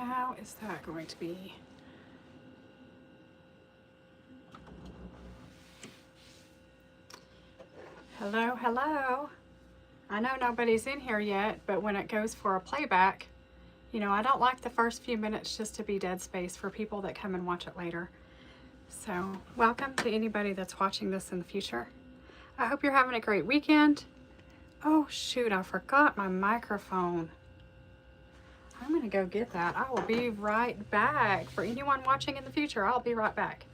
How is that going to be? Hello, hello. I know nobody's in here yet, but when it goes for a playback, you know, I don't like the first few minutes just to be dead space for people that come and watch it later. So, welcome to anybody that's watching this in the future. I hope you're having a great weekend. Oh shoot, I forgot my microphone. I'm gonna go get that. I will be right back. For anyone watching in the future, I'll be right back.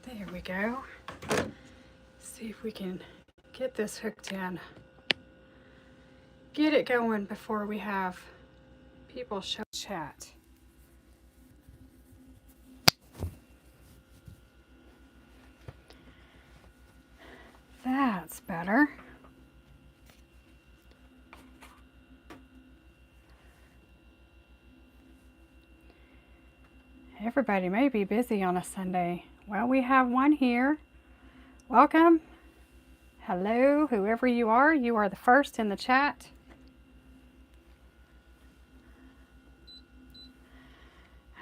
There we go. See if we can get this hooked in. Get it going before we have people show chat. That's better. Everybody may be busy on a Sunday. Well, we have one here. Welcome. Hello, whoever you are the first in the chat.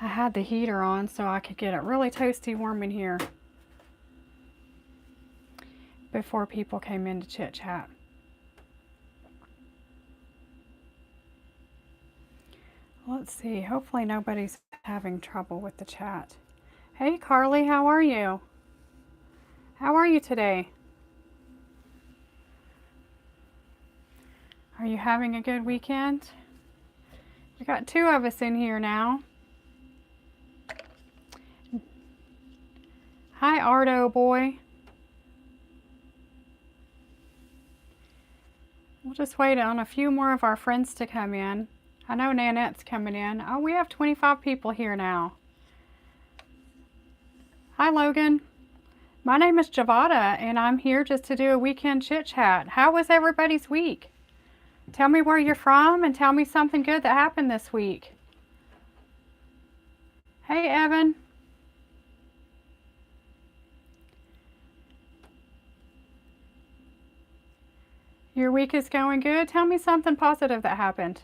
I had the heater on so I could get it really toasty warm in here before people came in to chit chat. Let's see, hopefully nobody's having trouble with the chat. Hey Carly, how are you? How are you today? Are you having a good weekend? We got two of us in here now. Hi Ardo boy. We'll just wait on a few more of our friends to come in. I know Nanette's coming in. Oh, we have 25 people here now. Hi Logan. My name is Javada and I'm here just to do a weekend chit chat. How was everybody's week? Tell me where you're from and tell me something good that happened this week. Hey Evan. Your week is going good? Tell me something positive that happened.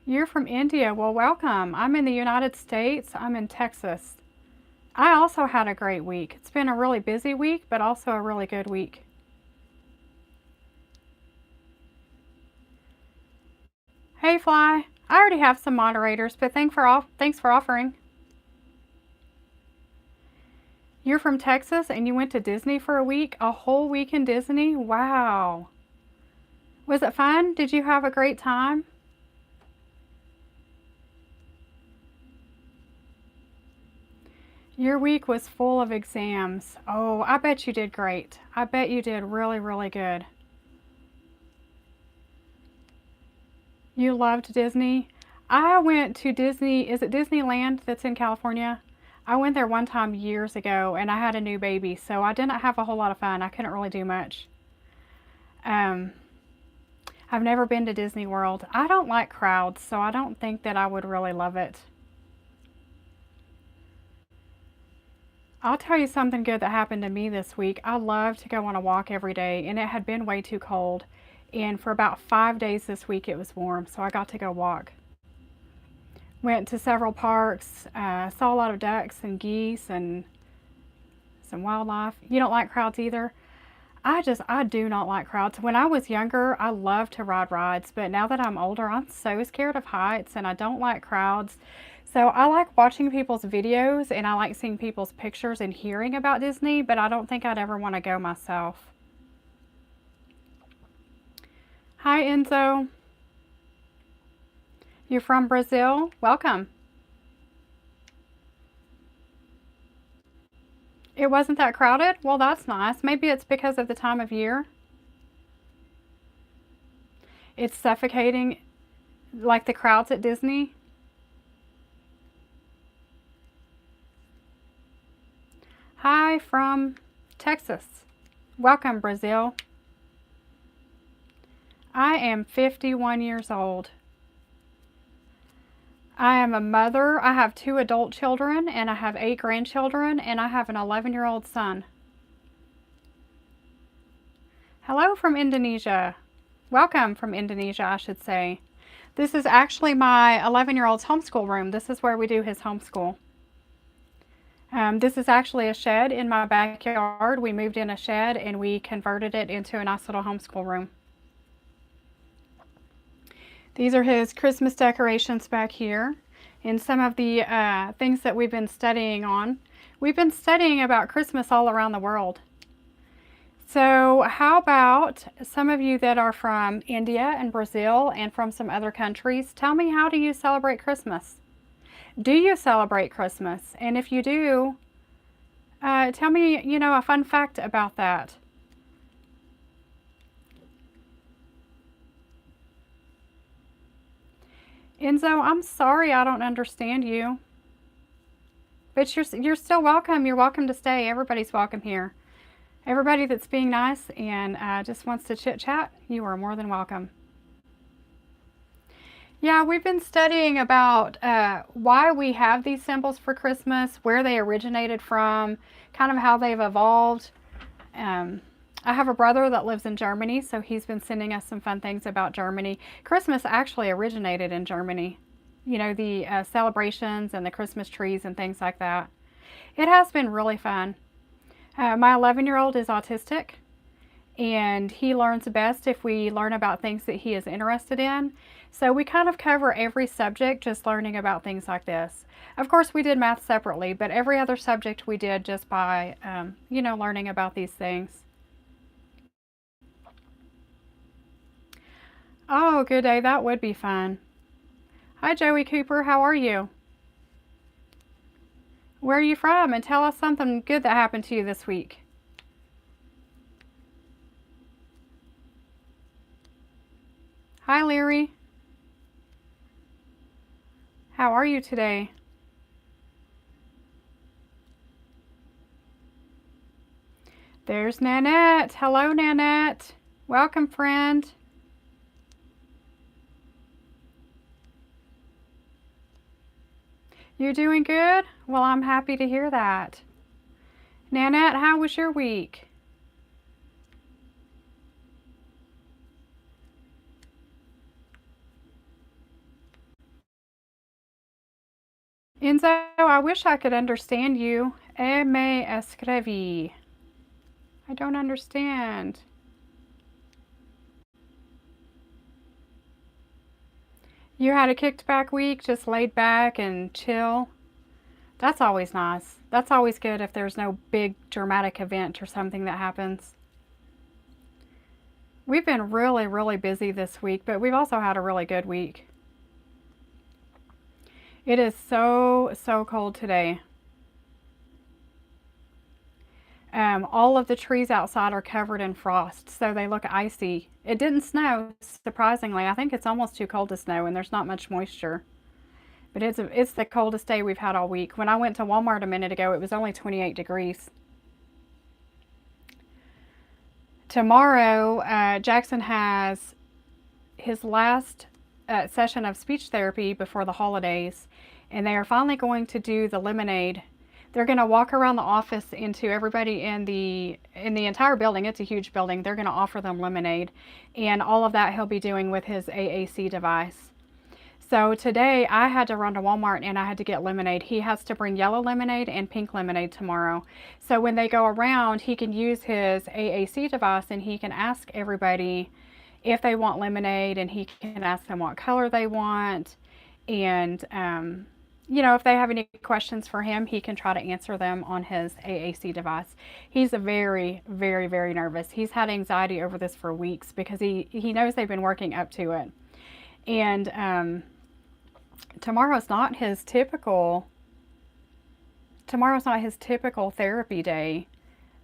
You're from India. Well, welcome. I'm in the United States. I'm in Texas. I also had a great week. It's been a really busy week, but also a really good week. Hey, Fly. I already have some moderators, but thanks for offering. You're from Texas and you went to Disney for a week? A whole week in Disney? Wow. Was it fun? Did you have a great time? Your week was full of exams. Oh, I bet you did great. I bet you did really, really good. You loved Disney? I went to Disney, is it Disneyland that's in California? I went there one time years ago and I had a new baby, so I didn't have a whole lot of fun. I couldn't really do much. I've never been to Disney World. I don't like crowds, so I don't think that I would really love it. I'll tell you something good that happened to me this week. I love to go on a walk every day, and it had been way too cold. And for about 5 days this week, it was warm, so I got to go walk. Went to several parks, saw a lot of ducks and geese and some wildlife. You don't like crowds either? I do not like crowds. When I was younger, I loved to ride rides, but now that I'm older, I'm so scared of heights and I don't like crowds. So I like watching people's videos and I like seeing people's pictures and hearing about Disney, but I don't think I'd ever want to go myself. Hi, Enzo. You from Brazil? Welcome. It wasn't that crowded? Well, that's nice. Maybe it's because of the time of year. It's suffocating like the crowds at Disney. Hi from Texas. Welcome, Brazil. I am 51 years old. I am a mother. I have 2 adult children, and I have 8 grandchildren, and I have an 11-year-old son. Hello from Indonesia. Welcome from Indonesia, I should say. This is actually my 11-year-old's homeschool room. This is where we do his homeschool. This is actually a shed in my backyard. We moved in a shed and we converted it into a nice little homeschool room. These are his Christmas decorations back here and some of the things that we've been studying on. We've been studying about Christmas all around the world. So how about some of you that are from India and Brazil and from some other countries, tell me, how do you celebrate Christmas? Do you celebrate Christmas? And if you do, tell me, a fun fact about that. Enzo, I'm sorry I don't understand you. But you're still welcome. You're welcome to stay. Everybody's welcome here. Everybody that's being nice and just wants to chit chat, you are more than welcome. Yeah, we've been studying about why we have these symbols for Christmas, where they originated from, kind of how they've evolved. I have a brother that lives in Germany, so he's been sending us some fun things about Germany. Christmas actually originated in Germany. The celebrations and the Christmas trees and things like that. It has been really fun. My 11-year-old is autistic, and he learns best if we learn about things that he is interested in. So we kind of cover every subject just learning about things like this. Of course, we did math separately, but every other subject we did just by, learning about these things. Oh, good day. That would be fun. Hi, Joey Cooper. How are you? Where are you from? And tell us something good that happened to you this week. Hi, Leary. How are you today? There's Nanette. Hello, Nanette. Welcome, friend. You're doing good? Well, I'm happy to hear that. Nanette, how was your week? Enzo, I wish I could understand you. Me escrevi. I don't understand. You had a kicked back week, just laid back and chill. That's always nice. That's always good if there's no big dramatic event or something that happens. We've been really, really busy this week, but we've also had a really good week. It is so, so cold today. All of the trees outside are covered in frost, so they look icy. It didn't snow, surprisingly. I think it's almost too cold to snow, and there's not much moisture. But it's the coldest day we've had all week. When I went to Walmart a minute ago, it was only 28 degrees. Tomorrow, Jackson has his last session of speech therapy before the holidays, and they are finally going to do the lemonade. They're going to walk around the office into everybody in the entire building. It's a huge building. They're going to offer them lemonade, and all of that he'll be doing with his AAC device. So today I had to run to Walmart and I had to get lemonade. He has to bring yellow lemonade and pink lemonade tomorrow. So when they go around, he can use his AAC device and he can ask everybody if they want lemonade, and he can ask them what color they want. And, if they have any questions for him, he can try to answer them on his AAC device. He's very, very, very nervous. He's had anxiety over this for weeks because he knows they've been working up to it. And tomorrow's not his typical tomorrow's not his typical therapy day.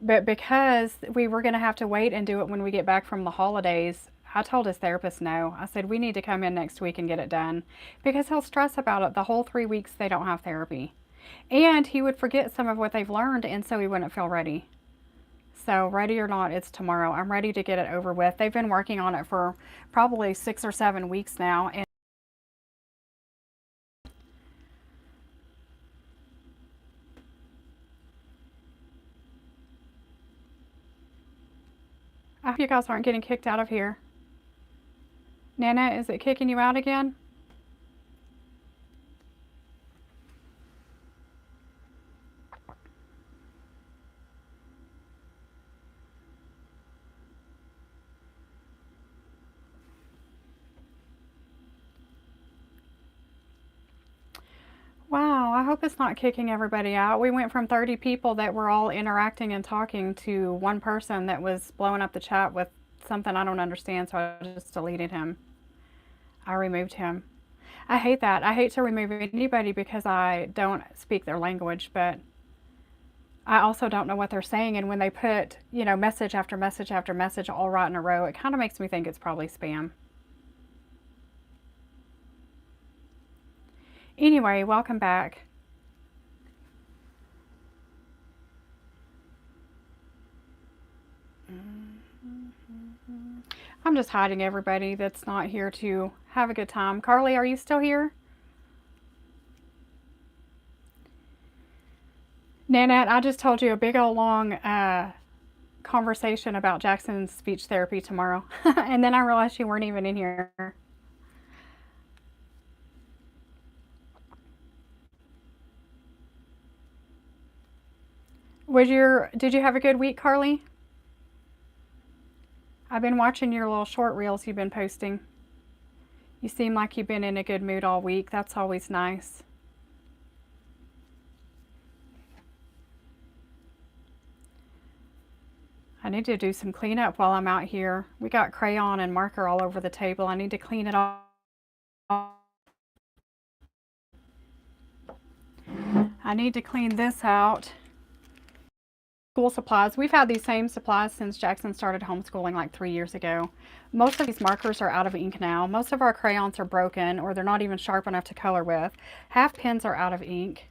But because we were going to have to wait and do it when we get back from the holidays, I told his therapist no. I said, we need to come in next week and get it done because he'll stress about it the whole 3 weeks they don't have therapy. And he would forget some of what they've learned, and so he wouldn't feel ready. So, ready or not, it's tomorrow. I'm ready to get it over with. They've been working on it for probably 6 or 7 weeks now. And I hope you guys aren't getting kicked out of here. Nana, is it kicking you out again? Wow, I hope it's not kicking everybody out. We went from 30 people that were all interacting and talking to one person that was blowing up the chat with something I don't understand, so I just deleted him. I removed him. I hate that. I hate to remove anybody because I don't speak their language, but I also don't know what they're saying. And when they put, message after message after message all right in a row, it kind of makes me think it's probably spam. Anyway, welcome back. I'm just hiding everybody that's not here to have a good time. Carly, are you still here? Nanette, I just told you a big old long conversation about Jackson's speech therapy tomorrow. And then I realized you weren't even in here. Did you have a good week, Carly? I've been watching your little short reels you've been posting. You seem like you've been in a good mood all week. That's always nice. I need to do some cleanup while I'm out here. We got crayon and marker all over the table. I need to clean it all. I need to clean this out. School supplies. We've had these same supplies since Jackson started homeschooling like 3 years ago. Most of these markers are out of ink now. Most of our crayons are broken or they're not even sharp enough to color with. Half pens are out of ink.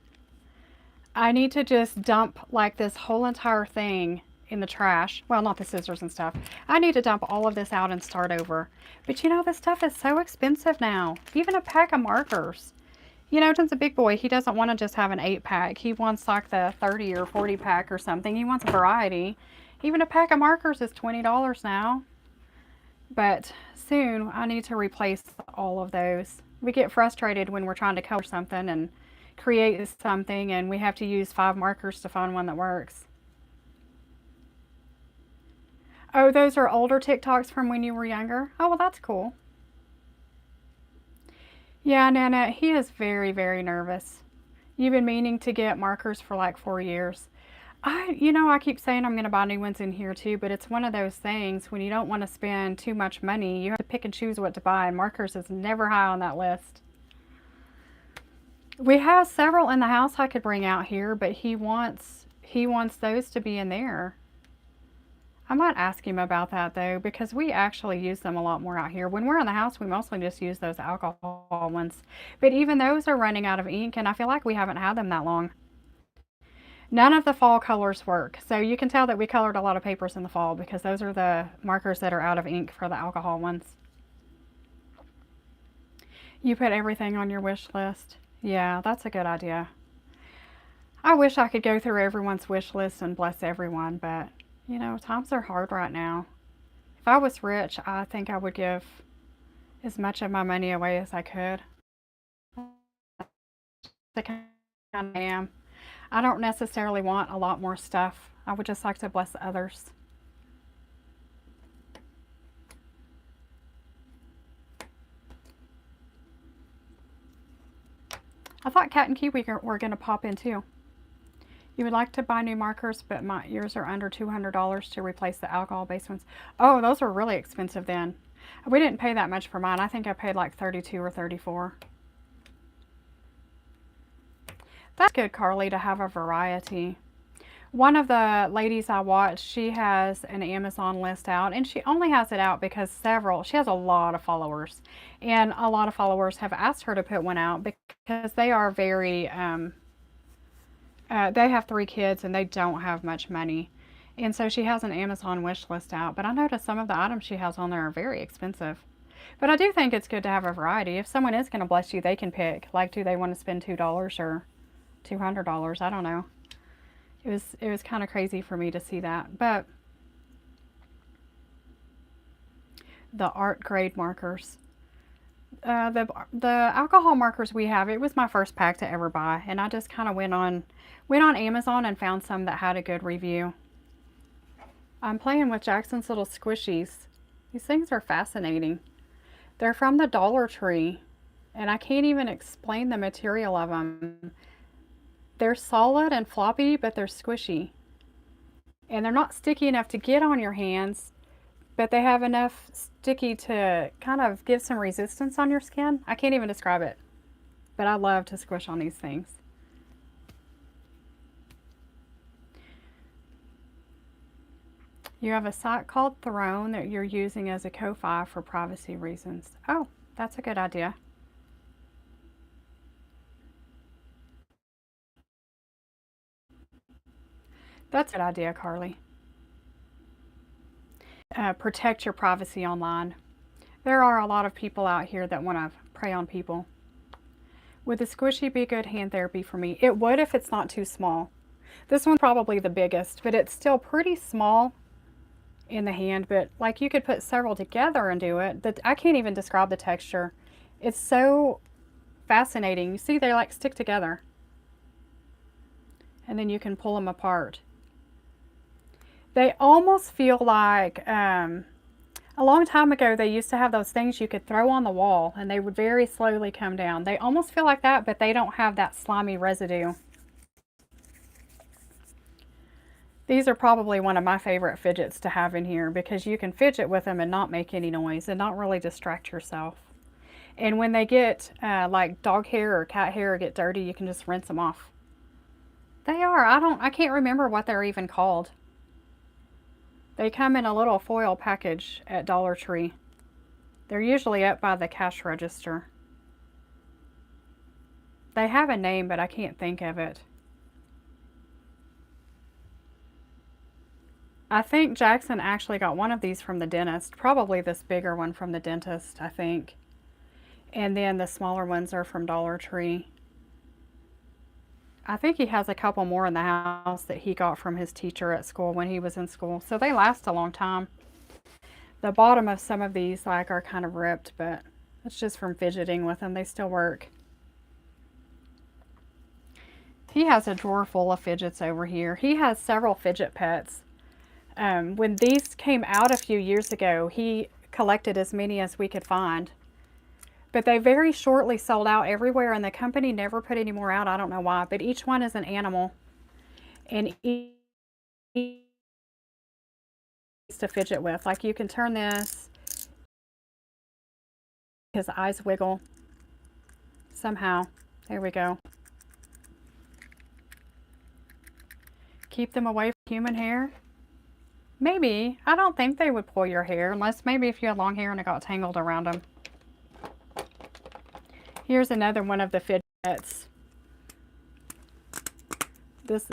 I need to just dump like this whole entire thing in the trash. Well, not the scissors and stuff. I need to dump all of this out and start over. But this stuff is so expensive now. Even a pack of markers. Jon's a big boy. He doesn't want to just have an 8-pack. He wants like the 30 or 40 pack or something. He wants a variety. Even a pack of markers is $20 now. But soon I need to replace all of those. We get frustrated when we're trying to color something and create something and we have to use 5 markers to find one that works. Oh, those are older TikToks from when you were younger? Oh, well, that's cool. Yeah, Nana, he is very, very nervous. You've been meaning to get markers for like 4 years. I keep saying I'm going to buy new ones in here too, but it's one of those things when you don't want to spend too much money, you have to pick and choose what to buy, and markers is never high on that list. We have several in the house I could bring out here, but he wants those to be in there. I might ask him about that though, because we actually use them a lot more out here. When we're in the house, we mostly just use those alcohol ones. But even those are running out of ink, and I feel like we haven't had them that long. None of the fall colors work. So you can tell that we colored a lot of papers in the fall because those are the markers that are out of ink for the alcohol ones. You put everything on your wish list. Yeah, that's a good idea. I wish I could go through everyone's wish list and bless everyone, but times are hard right now. If I was rich, I think I would give as much of my money away as I could. The kind I am. I don't necessarily want a lot more stuff. I would just like to bless others. I thought Cat and Kiwi were going to pop in too. You would like to buy new markers, but yours are under $200 to replace the alcohol-based ones. Oh, those were really expensive then. We didn't pay that much for mine. I think I paid like 32 or 34. That's good, Carly, to have a variety. One of the ladies I watch, she has an Amazon list out, and she only has it out because she has a lot of followers, and a lot of followers have asked her to put one out because they are very, they have 3 kids and they don't have much money. And so she has an Amazon wish list out, but I noticed some of the items she has on there are very expensive. But I do think it's good to have a variety. If someone is going to bless you, they can pick. Like, do they want to spend $2 or $200? I don't know. It was kind of crazy for me to see that. But the art grade markers, the alcohol markers we have, it was my first pack to ever buy, and I just kind of went on Amazon and found some that had a good review. I'm playing with Jackson's little squishies. These things are fascinating. They're from the Dollar Tree, and I can't even explain the material of them. They're solid and floppy, but they're squishy. And they're not sticky enough to get on your hands, but they have enough sticky to kind of give some resistance on your skin. I can't even describe it, but I love to squish on these things. You have a site called Throne that you're using as a Ko-Fi for privacy reasons. Oh, that's a good idea. That's a good idea, Carly. Protect your privacy online. There are a lot of people out here that want to prey on people. Would the squishy be good hand therapy for me? It would if it's not too small. This one's probably the biggest, but it's still pretty small in the hand. But like, you could put several together and do it. I can't even describe the texture. It's so fascinating. You see, they like stick together. And then you can pull them apart. They almost feel like, a long time ago, they used to have those things you could throw on the wall and they would very slowly come down. They almost feel like that, but they don't have that slimy residue. These are probably one of my favorite fidgets to have in here because you can fidget with them and not make any noise and not really distract yourself. And when they get like dog hair or cat hair or get dirty, you can just rinse them off. They are. I can't remember what they're even called. They come in a little foil package at Dollar Tree. They're usually up by the cash register. They have a name, but I can't think of it. I think Jackson actually got one of these from the dentist, probably this bigger one from the dentist, I think. And then the smaller ones are from Dollar Tree. I think he has a couple more in the house that he got from his teacher at school when he was in school. So they last a long time. The bottom of some of these like are kind of ripped, but it's just from fidgeting with them. They still work. He has a drawer full of fidgets over here. He has several fidget pets. When these came out a few years ago, he collected as many as we could find. But they very shortly sold out everywhere, and the company never put any more out. I don't know why, but each one is an animal. And each to fidget with. Like, you can turn this, his eyes wiggle somehow. There we go. Keep them away from human hair. Maybe. I don't think they would pull your hair, unless maybe if you had long hair and it got tangled around them. Here's another one of the fidgets.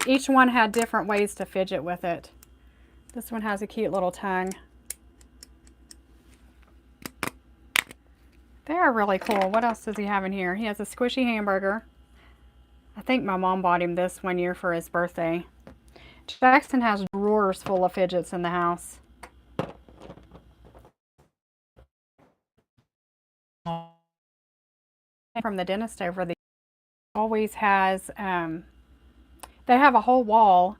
Each one had different ways to fidget with it. This one has a cute little tongue. They are really cool. What else does he have in here? He has a squishy hamburger. I think my mom bought him this one year for his birthday. Jackson has drawers full of fidgets in the house. From the dentist over the always has, they have a whole wall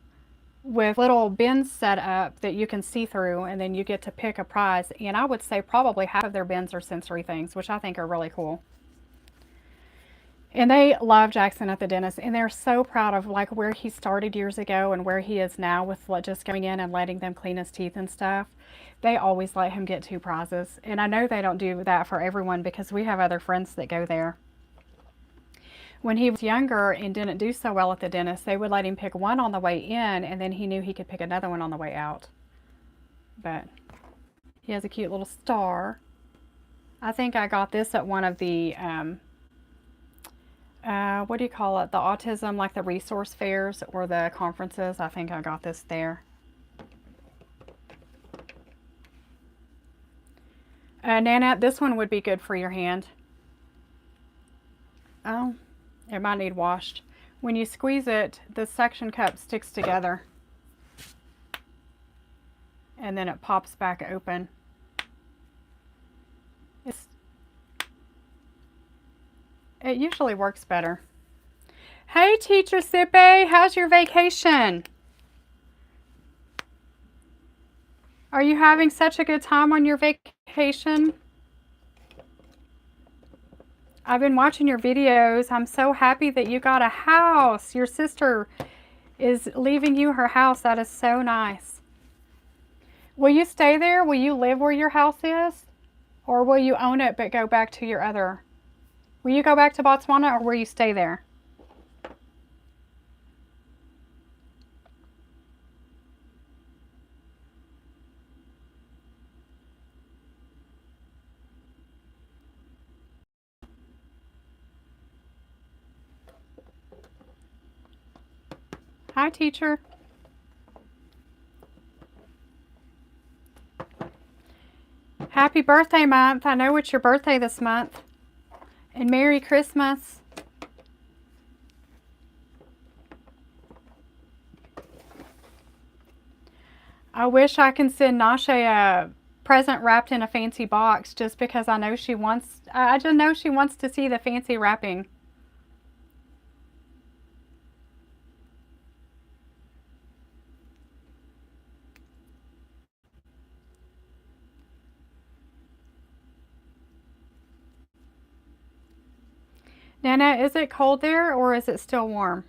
with little bins set up that you can see through, and then you get to pick a prize. And I would say probably half of their bins are sensory things, which I think are really cool. And they love Jackson at the dentist, and they're so proud of like where he started years ago and where he is now with just going in and letting them clean his teeth and stuff. They always let him get 2 prizes. And I know they don't do that for everyone because we have other friends that go there. When he was younger and didn't do so well at the dentist, they would let him pick one on the way in, and then he knew he could pick another one on the way out. But he has a cute little star. I think I got this at one of the, what do you call it? The autism, like the resource fairs or the conferences. I think I got this there. Nana, this one would be good for your hand. Oh, it might need washed. When you squeeze it, the suction cup sticks together. And then it pops back open. It usually works better. Hey, Teacher Sippe, how's your vacation? Are you having such a good time on your vacation? I've been watching your videos. I'm so happy that you got a house. Your sister is leaving you her house. That is so nice. Will you stay there? Will you live where your house is? Or will you own it but go back to your other? Will you go back to Botswana or will you stay there? Hi, teacher. Happy birthday month. I know it's your birthday this month. And Merry Christmas. I wish I can send Nasha a present wrapped in a fancy box just because I know she wants, I just know she wants to see the fancy wrapping. Nana, is it cold there or is it still warm?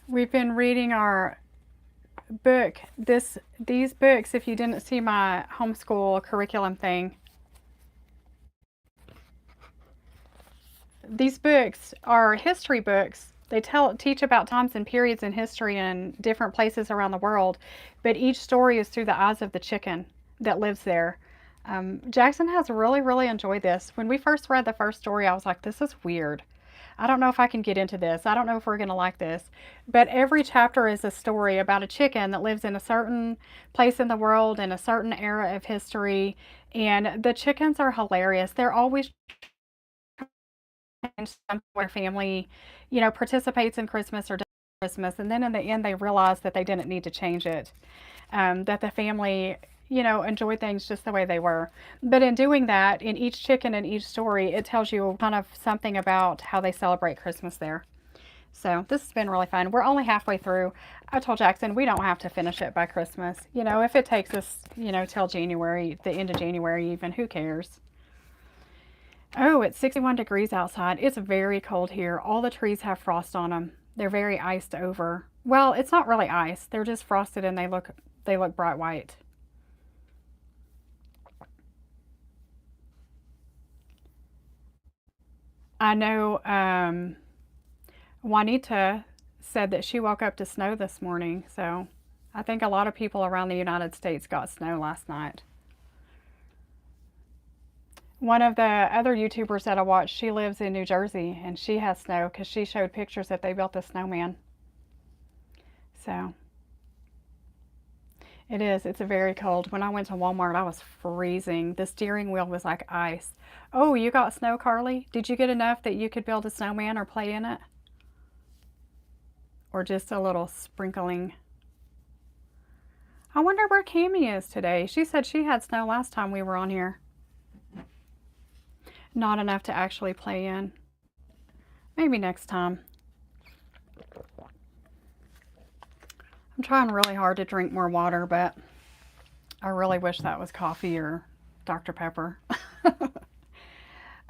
We've been reading our book. These books, if you didn't see my homeschool curriculum thing, these books are history books. They teach about times and periods in history and different places around the world, but each story is through the eyes of the chicken that lives there. Jackson has really, really enjoyed this. When we first read the first story, I was like, this is weird. I don't know if I can get into this. I don't know if we're going to like this. But every chapter is a story about a chicken that lives in a certain place in the world in a certain era of history. And the chickens are hilarious. They're always something where family, participates in Christmas or does Christmas. And then in the end, they realize that they didn't need to change it. That the family, enjoy things just the way they were. But in doing that, in each chicken and each story, it tells you kind of something about how they celebrate Christmas there. So this has been really fun. We're only halfway through. I told Jackson we don't have to finish it by Christmas. If it takes us, till January, the end of January even, who cares? Oh, it's 61 degrees outside. It's very cold here. All the trees have frost on them. They're very iced over. Well, it's not really ice. They're just frosted and they look bright white. I know Juanita said that she woke up to snow this morning, so I think a lot of people around the United States got snow last night. One of the other YouTubers that I watched, she lives in New Jersey and she has snow because she showed pictures that they built a snowman. So it is. It's very cold. When I went to Walmart, I was freezing. The steering wheel was like ice. Oh, you got snow, Carly? Did you get enough that you could build a snowman or play in it? Or just a little sprinkling? I wonder where Cammie is today. She said she had snow last time we were on here. Not enough to actually play in. Maybe next time. I'm trying really hard to drink more water, but I really wish that was coffee or Dr. Pepper.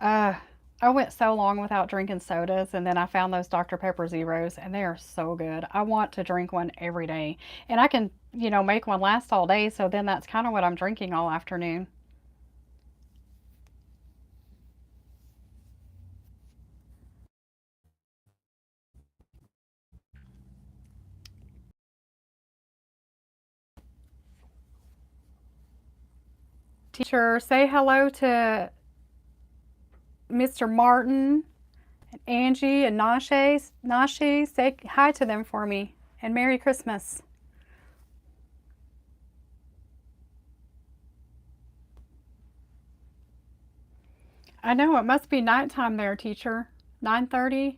uh, I went so long without drinking sodas, and then I found those Dr. Pepper Zeros, and they are so good. I want to drink one every day, and I can, make one last all day, so then that's kind of what I'm drinking all afternoon. Teacher, say hello to Mr. Martin, Angie, and Nashe. Nashe, say hi to them for me, and Merry Christmas. I know it must be nighttime there, teacher. 9:30.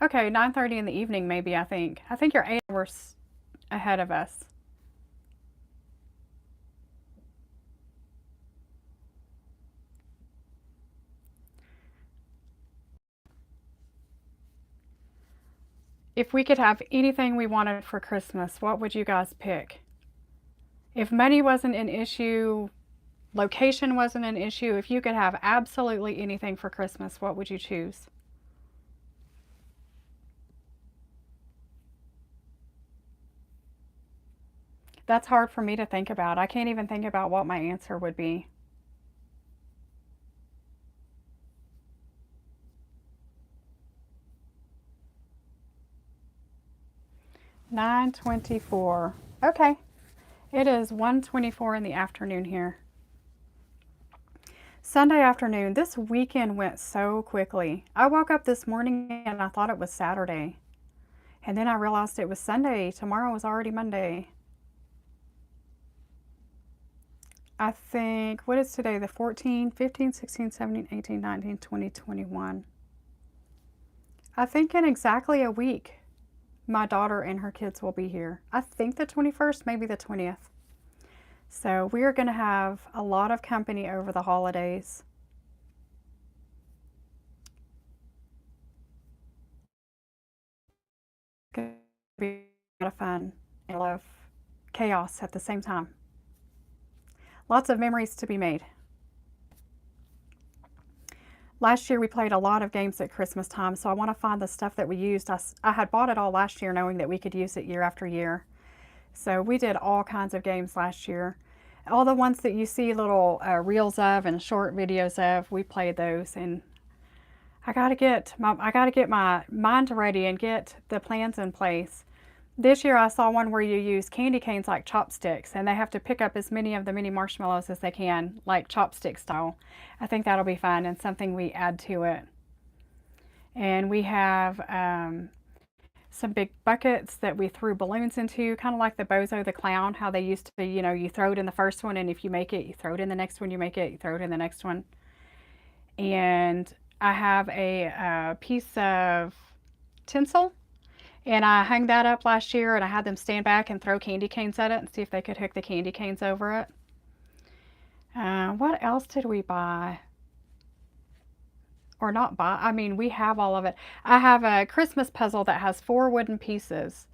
Okay, 9:30 in the evening, maybe. I think you're 8 hours ahead of us. If we could have anything we wanted for Christmas, what would you guys pick? If money wasn't an issue, location wasn't an issue, if you could have absolutely anything for Christmas, what would you choose? That's hard for me to think about. I can't even think about what my answer would be. 9:24. Okay. It is 1:24 in the afternoon here. Sunday afternoon. This weekend went so quickly. I woke up this morning and I thought it was Saturday. And then I realized it was Sunday. Tomorrow was already Monday. I think, what is today? The 14, 15, 16, 17, 18, 19, 20, 21. I think in exactly a week, my daughter and her kids will be here. I think the 21st, maybe the 20th. So we are going to have a lot of company over the holidays. It's going to be a lot of fun and a lot of chaos at the same time. Lots of memories to be made. Last year we played a lot of games at Christmas time, so I want to find the stuff that we used. I had bought it all last year knowing that we could use it year after year. So we did all kinds of games last year. All the ones that you see little reels of and short videos of, we played those. And I gotta get my mind ready and get the plans in place. This year I saw one where you use candy canes like chopsticks, and they have to pick up as many of the mini marshmallows as they can, like chopstick style. I think that'll be fun and something we add to it. And we have some big buckets that we threw balloons into, kind of like the Bozo the Clown, how they used to, you throw it in the first one, and if you make it, you throw it in the next one, you make it, you throw it in the next one. And I have a piece of tinsel, and I hung that up last year, and I had them stand back and throw candy canes at it and see if they could hook the candy canes over it. What else did we buy? Or not buy? I mean, we have all of it. I have a Christmas puzzle that has 4 wooden pieces.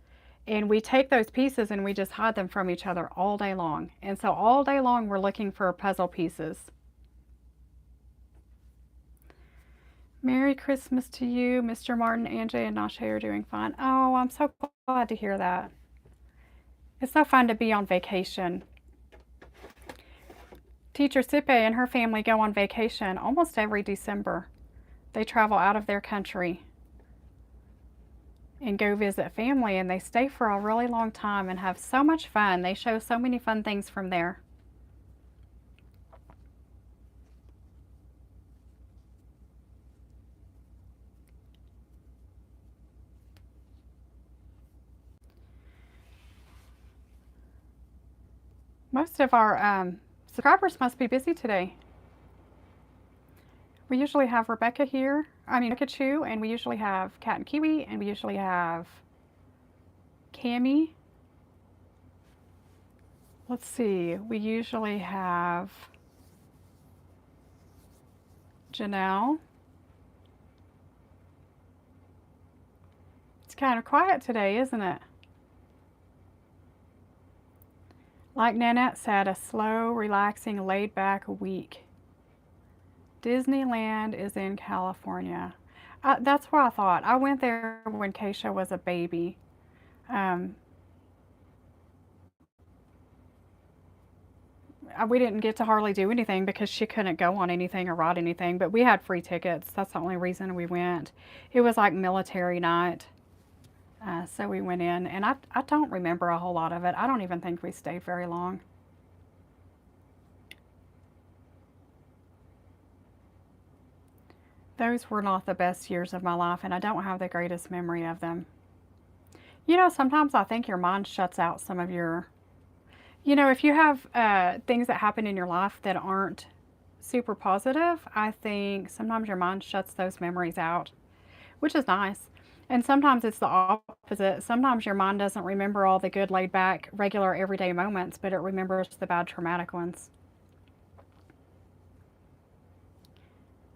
And we take those pieces and we just hide them from each other all day long. And so all day long we're looking for puzzle pieces. Merry Christmas to you. Mr. Martin, Angie, and Nashe are doing fine. Oh, I'm so glad to hear that. It's so fun to be on vacation. Teacher Sipe and her family go on vacation almost every December. They travel out of their country and go visit family, and they stay for a really long time and have so much fun. They show so many fun things from there. Most of our subscribers must be busy today. We usually have Rebecca Chu, and we usually have Cat and Kiwi, and we usually have Cami. Let's see, we usually have Janelle. It's kind of quiet today, isn't it? Like Nanette said, a slow, relaxing, laid back week. Disneyland is in California. That's where I thought. I went there when Keisha was a baby. Um, we didn't get to hardly do anything because she couldn't go on anything or ride anything, but we had free tickets. That's the only reason we went. It was like military night. So we went in, and I don't remember a whole lot of it. I don't even think we stayed very long. Those were not the best years of my life, and I don't have the greatest memory of them. Sometimes I think your mind shuts out some of your, if you have things that happen in your life that aren't super positive, I think sometimes your mind shuts those memories out, which is nice. And sometimes it's the opposite. Sometimes your mind doesn't remember all the good, laid back, regular, everyday moments, but it remembers the bad, traumatic ones.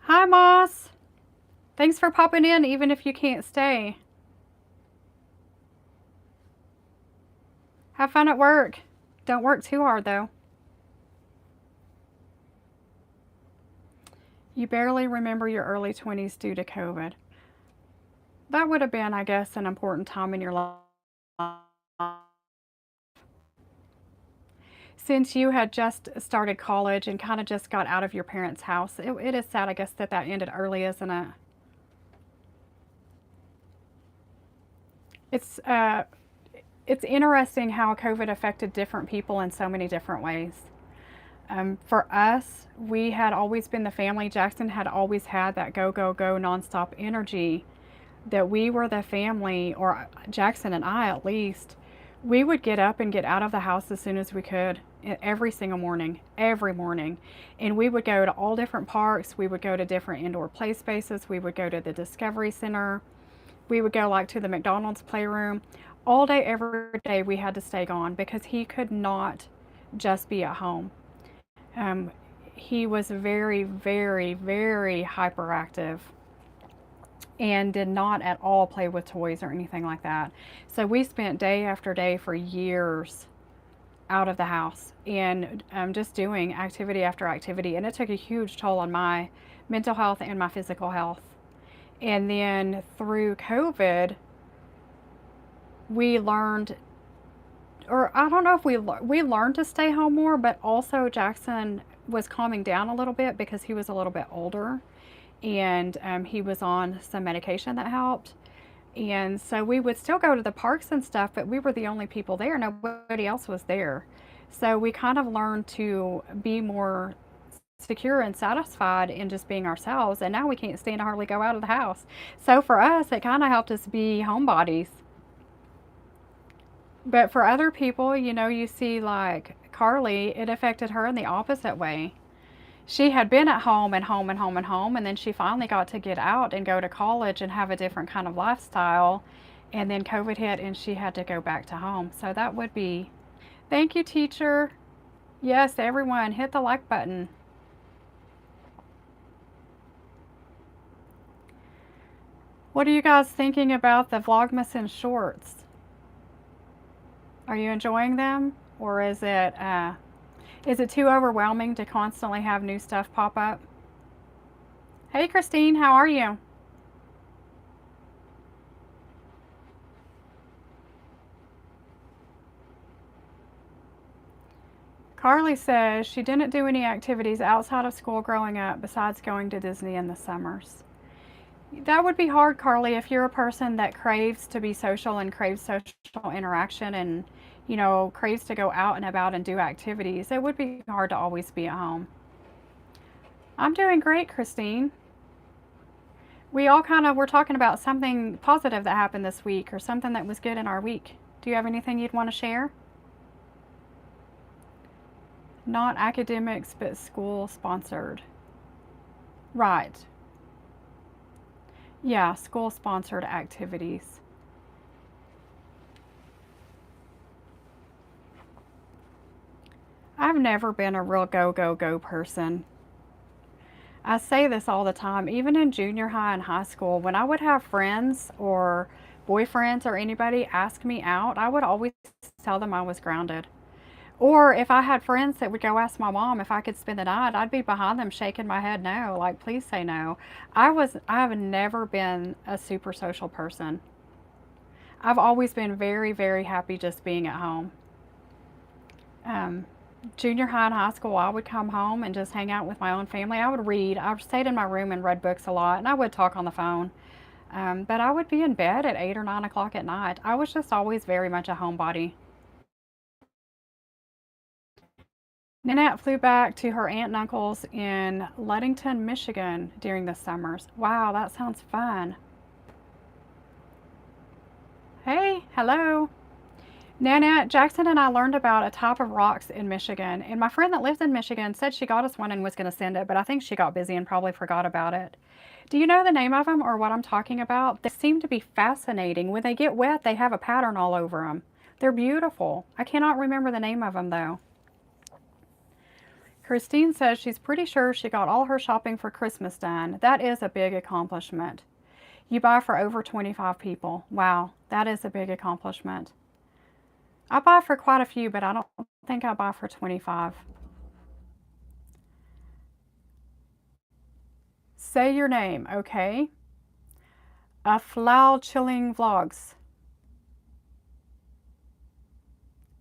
Hi, Moss. Thanks for popping in, even if you can't stay. Have fun at work. Don't work too hard, though. You barely remember your early 20s due to COVID. That would have been, I guess, an important time in your life. Since you had just started college and kind of just got out of your parents' house, it is sad, I guess, that ended early, isn't it? It's uh, it's interesting how COVID affected different people in so many different ways. For us, we had always been the family. Jackson had always had that go, go, go nonstop energy, that we were the family, or Jackson and I at least, we would get up and get out of the house as soon as we could every single morning, every morning. And we would go to all different parks. We would go to different indoor play spaces. We would go to the Discovery Center. We would go like to the McDonald's playroom. All day, every day, we had to stay gone because he could not just be at home. Um, he was very, very, very hyperactive and did not at all play with toys or anything like that. So we spent day after day for years out of the house and just doing activity after activity. And it took a huge toll on my mental health and my physical health. And then through COVID, we learned, or I don't know if we learned to stay home more, but also Jackson was calming down a little bit because he was a little bit older, and he was on some medication that helped. And so we would still go to the parks and stuff, but we were the only people there. Nobody else was there. So we kind of learned to be more secure and satisfied in just being ourselves. And now we can't stand to hardly go out of the house. So for us, it kind of helped us be homebodies. But for other people, you see like Carly, it affected her in the opposite way. She had been at home and home and home and home, and then she finally got to get out and go to college and have a different kind of lifestyle. And then COVID hit and she had to go back to home. So that would be, thank you, teacher. Yes, everyone, hit the like button. What are you guys thinking about the Vlogmas and shorts? Are you enjoying them, or is it too overwhelming to constantly have new stuff pop up? Hey, Christine, how are you? Carly says she didn't do any activities outside of school growing up besides going to Disney in the summers. That would be hard, Carly, if you're a person that craves to be social and craves social interaction and, craves to go out and about and do activities. It would be hard to always be at home. I'm doing great, Christine. We all we're talking about something positive that happened this week or something that was good in our week. Do you have anything you'd want to share? Not academics, but school sponsored. Right. Yeah, school sponsored activities. I've never been a real go, go, go person. I say this all the time, even in junior high and high school, when I would have friends or boyfriends or anybody ask me out, I would always tell them I was grounded. Or if I had friends that would go ask my mom if I could spend the night, I'd be behind them shaking my head no, like please say no. I have never been a super social person. I've always been very, very happy just being at home. Um, Junior high and high school, I would come home and just hang out with my own family. I would read. I stayed in my room and read books a lot, and I would talk on the phone. But I would be in bed at 8 or 9 o'clock at night. I was just always very much a homebody. Nanette flew back to her aunt and uncle's in Ludington, Michigan during the summers. Wow, that sounds fun. Hey, hello. Nanette, Jackson and I learned about a type of rocks in Michigan, and my friend that lives in Michigan said she got us one and was going to send it, but I think she got busy and probably forgot about it. Do you know the name of them or what I'm talking about? They seem to be fascinating. When they get wet, they have a pattern all over them. They're beautiful. I cannot remember the name of them though. Christine says she's pretty sure she got all her shopping for Christmas done. That is a big accomplishment. You buy for over 25 people. Wow, that is a big accomplishment. I buy for quite a few, but I don't think I buy for 25. Say your name, okay? A Flow Chilling Vlogs.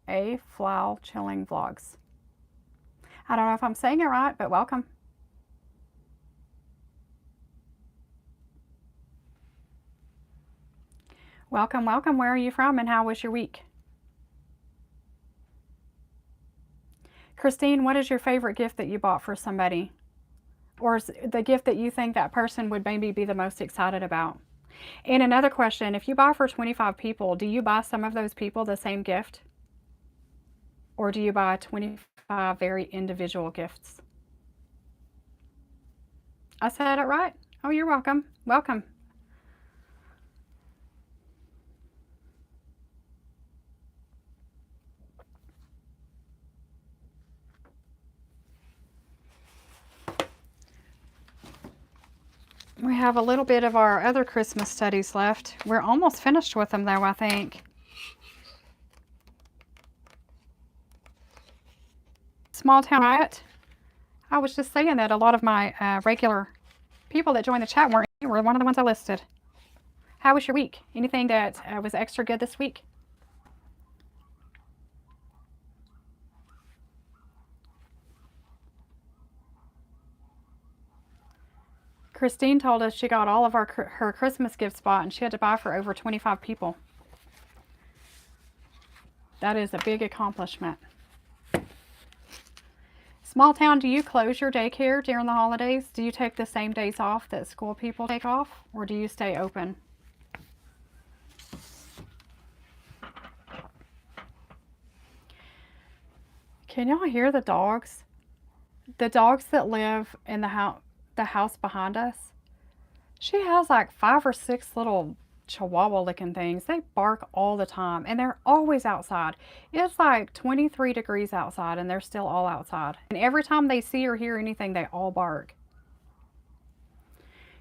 A Flow Chilling Vlogs. I don't know if I'm saying it right, but welcome. Welcome, welcome. Where are you from and how was your week? Christine, what is your favorite gift that you bought for somebody? Or the gift that you think that person would maybe be the most excited about? And another question, if you buy for 25 people, do you buy some of those people the same gift? Or do you buy 25 very individual gifts? I said it right? Oh, you're welcome. Welcome. We have a little bit of our other Christmas studies left. We're almost finished with them though, I think. Small town riot. I was just saying that a lot of my regular people that joined the chat were one of the ones I listed. How was your week? Anything that was extra good this week? Christine told us she got all of her Christmas gifts bought and she had to buy for over 25 people. That is a big accomplishment. Small town, do you close your daycare during the holidays? Do you take the same days off that school people take off, or do you stay open? Can y'all hear the dogs? The dogs that live in the house behind us. She has like 5 or 6 little chihuahua looking things. They bark all the time and they're always outside. It's like 23 degrees outside and they're still all outside. And every time they see or hear anything, they all bark.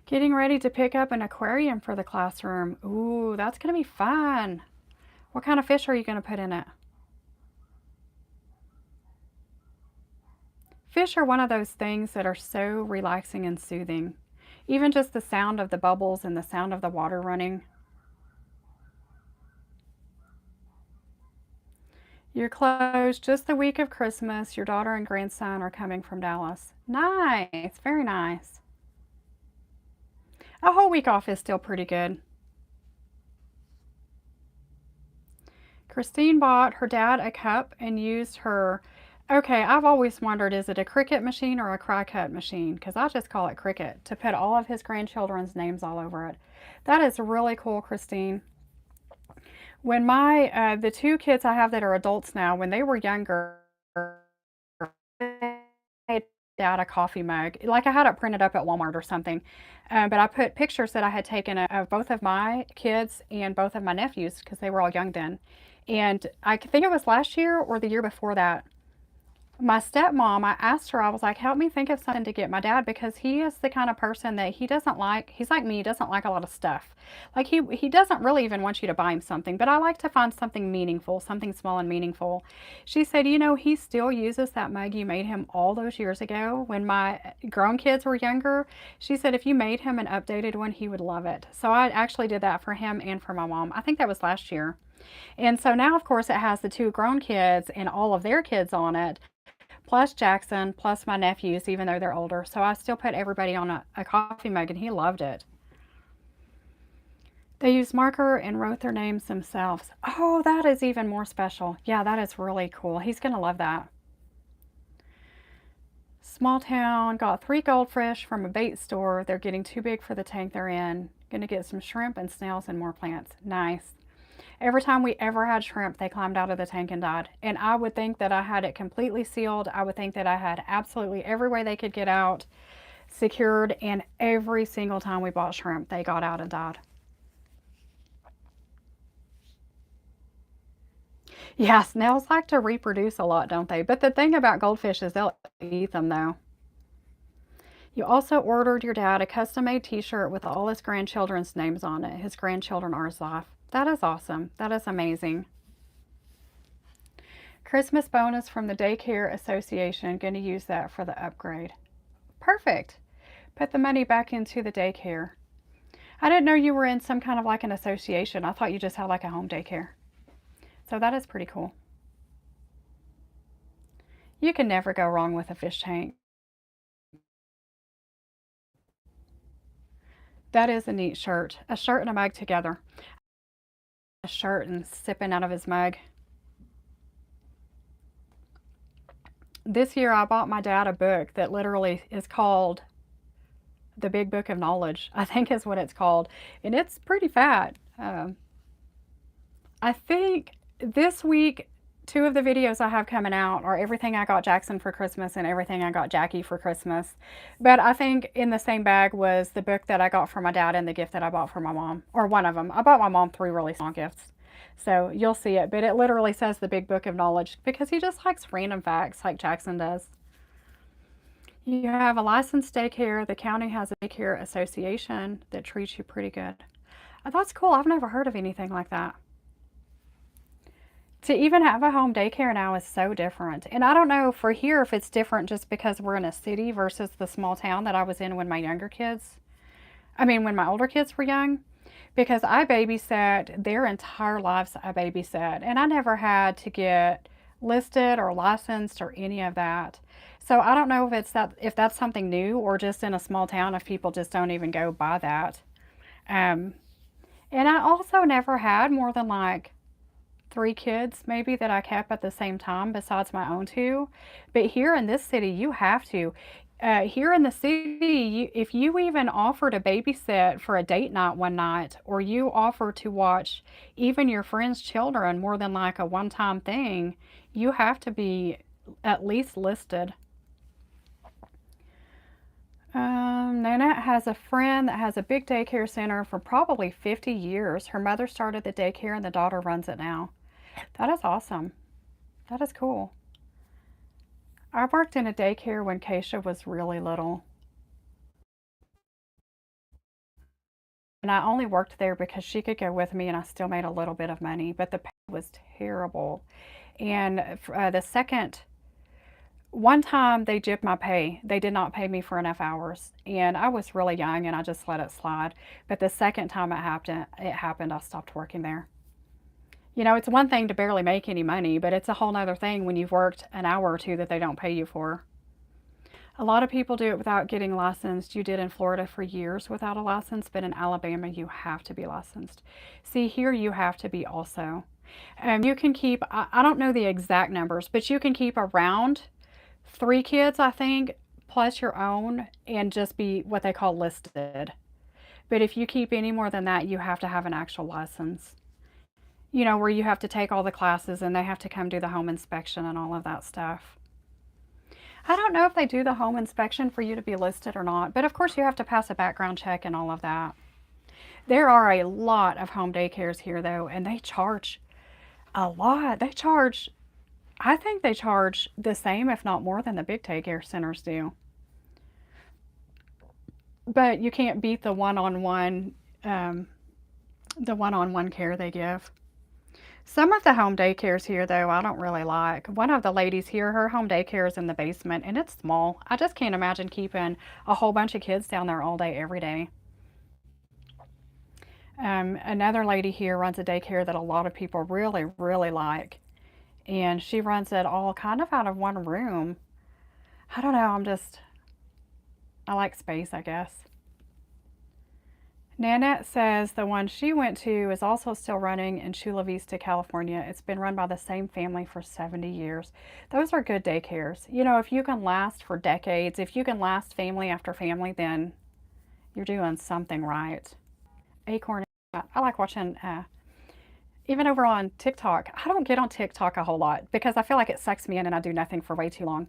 Getting ready to pick up an aquarium for the classroom. Ooh, that's going to be fun. What kind of fish are you going to put in it? Fish are one of those things that are so relaxing and soothing. Even just the sound of the bubbles and the sound of the water running. You're closed just the week of Christmas. Your daughter and grandson are coming from Dallas. Nice, very nice. A whole week off is still pretty good. Christine bought her dad a cup and used her. Okay, I've always wondered, is it a Cricut machine or a Cricut machine? Because I just call it Cricut, to put all of his grandchildren's names all over it. That is really cool, Christine. When the 2 kids I have that are adults now, when they were younger, I made out a coffee mug. Like I had it printed up at Walmart or something. But I put pictures that I had taken of both of my kids and both of my nephews because they were all young then. And I think it was last year or the year before that. My stepmom, I asked her, I was like, help me think of something to get my dad because he is the kind of person that he doesn't like, he's like me, he doesn't like a lot of stuff. Like he doesn't really even want you to buy him something, but I like to find something meaningful, something small and meaningful. She said, you know, he still uses that mug you made him all those years ago when my grown kids were younger. She said, if you made him an updated one, he would love it. So I actually did that for him and for my mom. I think that was last year. And so now, of course, it has the two grown kids and all of their kids on it plus Jackson, plus my nephews, even though they're older. So I still put everybody on a coffee mug, and he loved it. They used marker and wrote their names themselves. Oh, that is even more special. Yeah, that is really cool. He's going to love that. Small town, got 3 goldfish from a bait store. They're getting too big for the tank they're in. Gonna get some shrimp and snails and more plants. Nice. Every time we ever had shrimp, they climbed out of the tank and died. And I would think that I had it completely sealed. I would think that I had absolutely every way they could get out secured. And every single time we bought shrimp, they got out and died. Yeah, snails like to reproduce a lot, don't they? But the thing about goldfish is they'll eat them, though. You also ordered your dad a custom made t shirt with all his grandchildren's names on it. His grandchildren are his life. That is awesome. That is amazing. Christmas bonus from the Daycare Association. Going to use that for the upgrade. Perfect. Put the money back into the daycare. I didn't know you were in some kind of like an association. I thought you just had like a home daycare. So that is pretty cool. You can never go wrong with a fish tank. That is a neat shirt. A shirt and a mug together. A shirt and sipping out of his mug. This year I bought my dad a book that literally is called The Big Book of Knowledge, I think is what it's called. And it's pretty fat. I think this week, two of the videos I have coming out are everything I got Jackson for Christmas and everything I got Jackie for Christmas. But I think in the same bag was the book that I got for my dad and the gift that I bought for my mom, or one of them. I bought my mom 3 really small gifts. So you'll see it, but it literally says the Big Book of Knowledge because he just likes random facts like Jackson does. You have a licensed daycare. The county has a daycare association that treats you pretty good. Oh, that's cool. I've never heard of anything like that. To even have a home daycare now is so different. And I don't know for here if it's different just because we're in a city versus the small town that I was in when my younger kids, I mean, when my older kids were young, because I babysat their entire lives. I babysat, and I never had to get listed or licensed or any of that. So I don't know if it's that if that's something new or just in a small town if people just don't even go by that. Um, and I also never had more than like 3 kids maybe that I kept at the same time besides my own two. But here in this city, you have to. Here in the city, if you even offer to babysit for a date night one night, or you offer to watch even your friends' children more than like a one time thing, you have to be at least listed. Nanette has a friend that has a big daycare center for probably 50 years. Her mother started the daycare and the daughter runs it now. That is awesome. That is cool. I worked in a daycare when Keisha was really little, and I only worked there because she could go with me and I still made a little bit of money, but the pay was terrible. And the second one time they jipped my pay. They did not pay me for enough hours, and I was really young and I just let it slide. But the second time it happened, I stopped working there. You know, it's one thing to barely make any money, but it's a whole nother thing when you've worked an hour or two that they don't pay you for. A lot of people do it without getting licensed. You did in Florida for years without a license, but in Alabama, you have to be licensed. See, here you have to be also. You can keep, I don't know the exact numbers, but you can keep around 3 kids, I think, plus your own, and just be what they call listed. But if you keep any more than that, you have to have an actual license. You know, where you have to take all the classes and they have to come do the home inspection and all of that stuff. I don't know if they do the home inspection for you to be listed or not, but of course you have to pass a background check and all of that. There are a lot of home daycares here though, and they charge a lot. They charge I think they charge the same, if not more, than the big daycare centers do. But you can't beat um, the one-on-one care they give. Some of the home daycares here, though, I don't really like. One of the ladies here, her home daycare is in the basement and it's small. I just can't imagine keeping a whole bunch of kids down there all day, every day. Another lady here runs a daycare that a lot of people really, really like. And she runs it all kind of out of one room. I don't know, I like space, I guess. Nanette says the one she went to is also still running in Chula Vista, California. It's been run by the same family for 70 years. Those are good daycares. You know, if you can last for decades, if you can last family after family, then you're doing something right. Acorn, I like watching, even over on TikTok. I don't get on TikTok a whole lot because I feel like it sucks me in and I do nothing for way too long.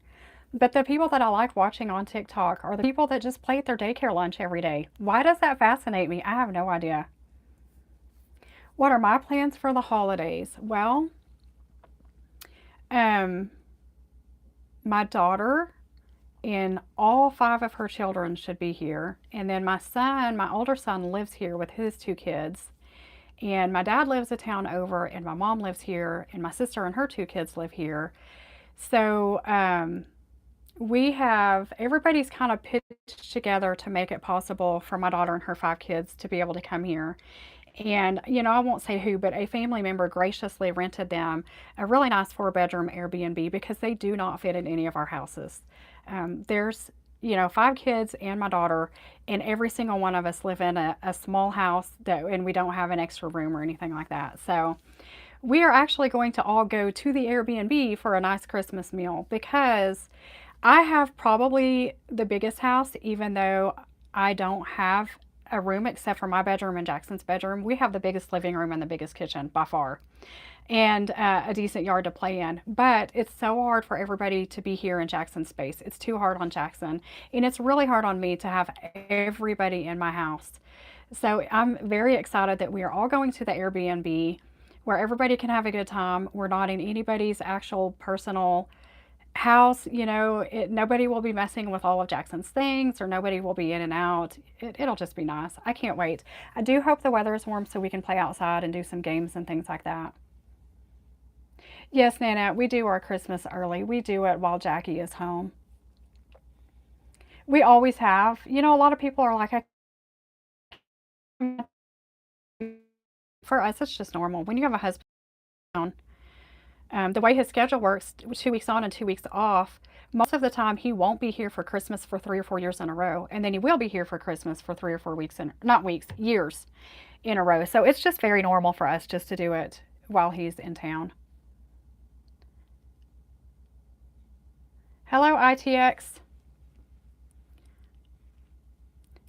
But the people that I like watching on TikTok are the people that just play at their daycare lunch every day. Why does that fascinate me? I have no idea. What are my plans for the holidays? Well, um, my daughter and all five of her children should be here. And then my son, my older son, lives here with his two kids. And my dad lives a town over, and my mom lives here, and my sister and her two kids live here. So, we have everybody's kind of pitched together to make it possible for my daughter and her five kids to be able to come here. And, you know, I won't say who, but a family member graciously rented them a really nice four-bedroom Airbnb because they do not fit in any of our houses. There's, you know, five kids and my daughter, and every single one of us live in a small house and we don't have an extra room or anything like that. So we are actually going to all go to the Airbnb for a nice Christmas meal because I have probably the biggest house, even though I don't have a room except for my bedroom and Jackson's bedroom. We have the biggest living room and the biggest kitchen by far, and a decent yard to play in. But it's so hard for everybody to be here in Jackson's space. It's too hard on Jackson, and it's really hard on me to have everybody in my house. So I'm very excited that we are all going to the Airbnb where everybody can have a good time. We're not in anybody's actual personal house, you know, nobody will be messing with all of Jackson's things or nobody will be in and out. It'll just be nice. I can't wait. I do hope the weather is warm so we can play outside and do some games and things like that. Yes, Nana, we do our Christmas early. We do it while Jackie is home. We always have. You know, a lot of people are like, for us, it's just normal. When you have a husband, the way his schedule works, 2 weeks on and 2 weeks off, most of the time he won't be here for Christmas for 3 or 4 years in a row. And then he will be here for Christmas for 3 or 4 weeks, not weeks, years in a row. So it's just very normal for us just to do it while he's in town. Hello, ITX.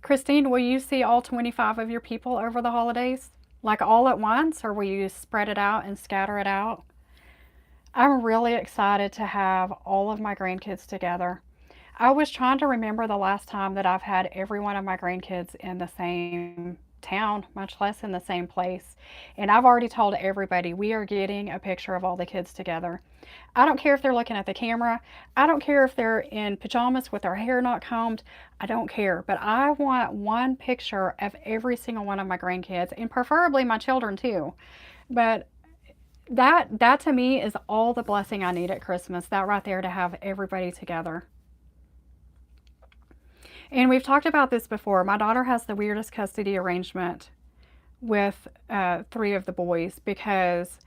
Christine, will you see all 25 of your people over the holidays? Like all at once, or will you spread it out and scatter it out? I'm really excited to have all of my grandkids together. I was trying to remember the last time that I've had every one of my grandkids in the same town, much less in the same place. And I've already told everybody we are getting a picture of all the kids together. I don't care if they're looking at the camera. I don't care if they're in pajamas with their hair not combed. I don't care. But I want one picture of every single one of my grandkids and preferably my children too. But that to me is all the blessing I need at Christmas. That right there to have everybody together. And we've talked about this before. My daughter has the weirdest custody arrangement with three of the boys because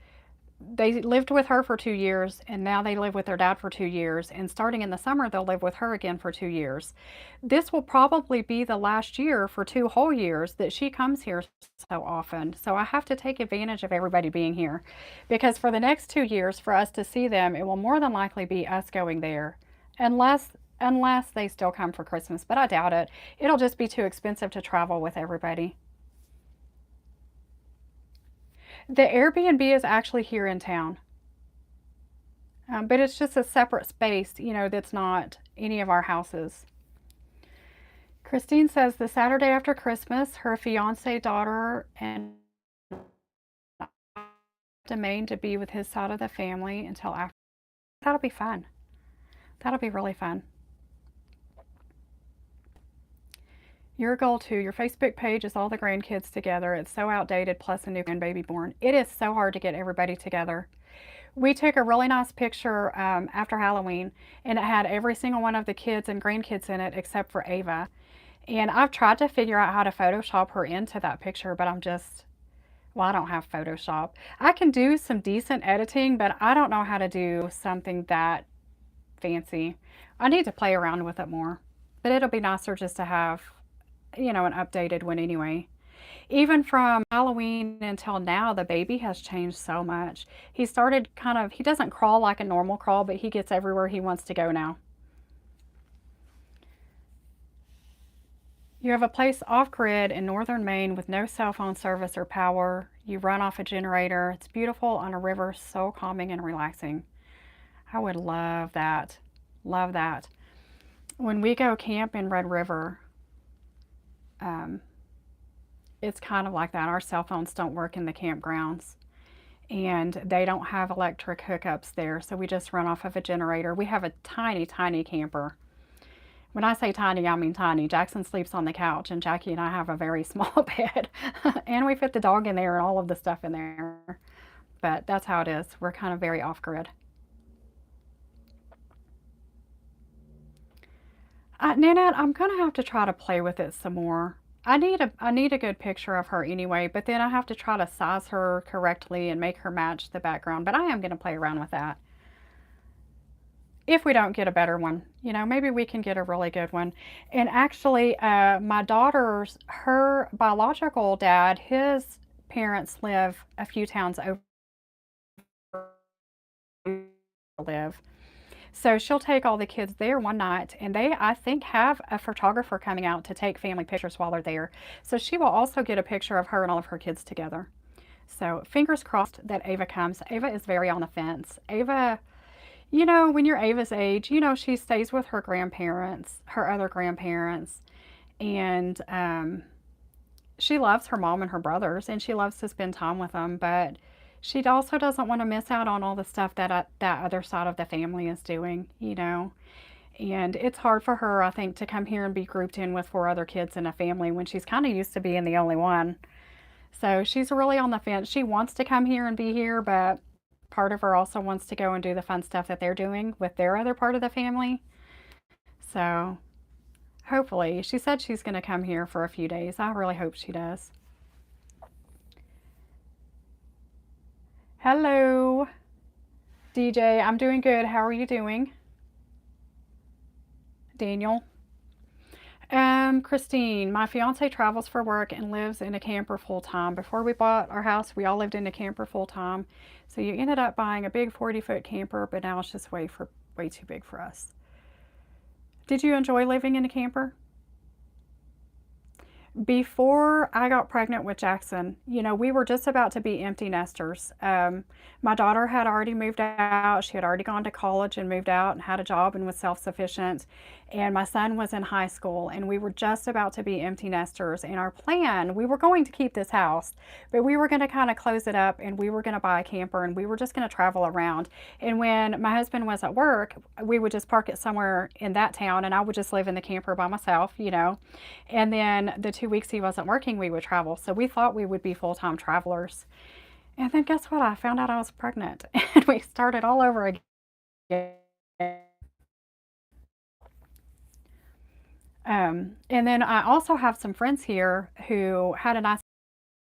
they lived with her for 2 years and now they live with their dad for 2 years. And starting in the summer, they'll live with her again for 2 years. This will probably be the last year for 2 whole years that she comes here so often. So I have to take advantage of everybody being here because for the next 2 years, for us to see them, it will more than likely be us going there unless they still come for Christmas, but I doubt it. It'll just be too expensive to travel with everybody. The Airbnb is actually here in town, but it's just a separate space, you know, that's not any of our houses. Christine says the Saturday after Christmas, her fiance, daughter, and to Maine to be with his side of the family until after. That'll be fun. That'll be really fun. Your goal too. Your Facebook page is all the grandkids together. It's so outdated, plus a new grandbaby born. It is so hard to get everybody together. We took a really nice picture after Halloween, and it had every single one of the kids and grandkids in it except for Ava. And I've tried to figure out how to Photoshop her into that picture, but well, I don't have Photoshop. I can do some decent editing, but I don't know how to do something that fancy. I need to play around with it more. But it'll be nicer just to have, an updated one anyway. Even from Halloween until now, the baby has changed so much. He started he doesn't crawl like a normal crawl, but he gets everywhere he wants to go now. You have a place off grid in northern Maine with no cell phone service or power. You run off a generator. It's beautiful on a river, so calming and relaxing. I would love that. Love that. When we go camp in Red River, um, it's kind of like that. Our cell phones don't work in the campgrounds, and they don't have electric hookups there, so we just run off of a generator. We have a tiny, tiny camper. When I say tiny, I mean tiny. Jackson sleeps on the couch, and Jackie and I have a very small bed. And we fit the dog in there and all of the stuff in there. But that's how it is. We're kind of very off grid. Nanette, I'm gonna have to try to play with it some more. I need a good picture of her anyway, but then I have to try to size her correctly and make her match the background. But I am gonna play around with that. If we don't get a better one, maybe we can get a really good one. And actually, my daughter's, her biological dad, his parents live a few towns over where I live. So she'll take all the kids there one night, and they, I think, have a photographer coming out to take family pictures while they're there. So she will also get a picture of her and all of her kids together. So fingers crossed that Ava comes. Ava is very on the fence. Ava, when you're Ava's age, she stays with her grandparents, her other grandparents, and she loves her mom and her brothers, and she loves to spend time with them, but she also doesn't want to miss out on all the stuff that that other side of the family is doing. And it's hard for her, I think, to come here and be grouped in with four other kids in a family when she's kind of used to being the only one. So she's really on the fence. She wants to come here and be here, but part of her also wants to go and do the fun stuff that they're doing with their other part of the family. So hopefully, she said she's going to come here for a few days. I really hope she does. Hello, DJ. I'm doing good. How are you doing? Daniel. Christine, my fiance travels for work and lives in a camper full time. Before we bought our house, we all lived in a camper full time. So you ended up buying a big 40-foot camper, but now it's just way too big for us. Did you enjoy living in a camper? Before I got pregnant with Jackson, we were just about to be empty nesters. My daughter had already moved out. She had already gone to college and moved out and had a job and was self-sufficient. And my son was in high school, and we were just about to be empty nesters. And our plan, we were going to keep this house, but we were going to kind of close it up, and we were going to buy a camper, and we were just going to travel around. And when my husband was at work, we would just park it somewhere in that town, and I would just live in the camper by myself. And then the 2 weeks he wasn't working, we would travel. So we thought we would be full-time travelers. And then guess what? I found out I was pregnant and we started all over again. And then I also have some friends here who had a nice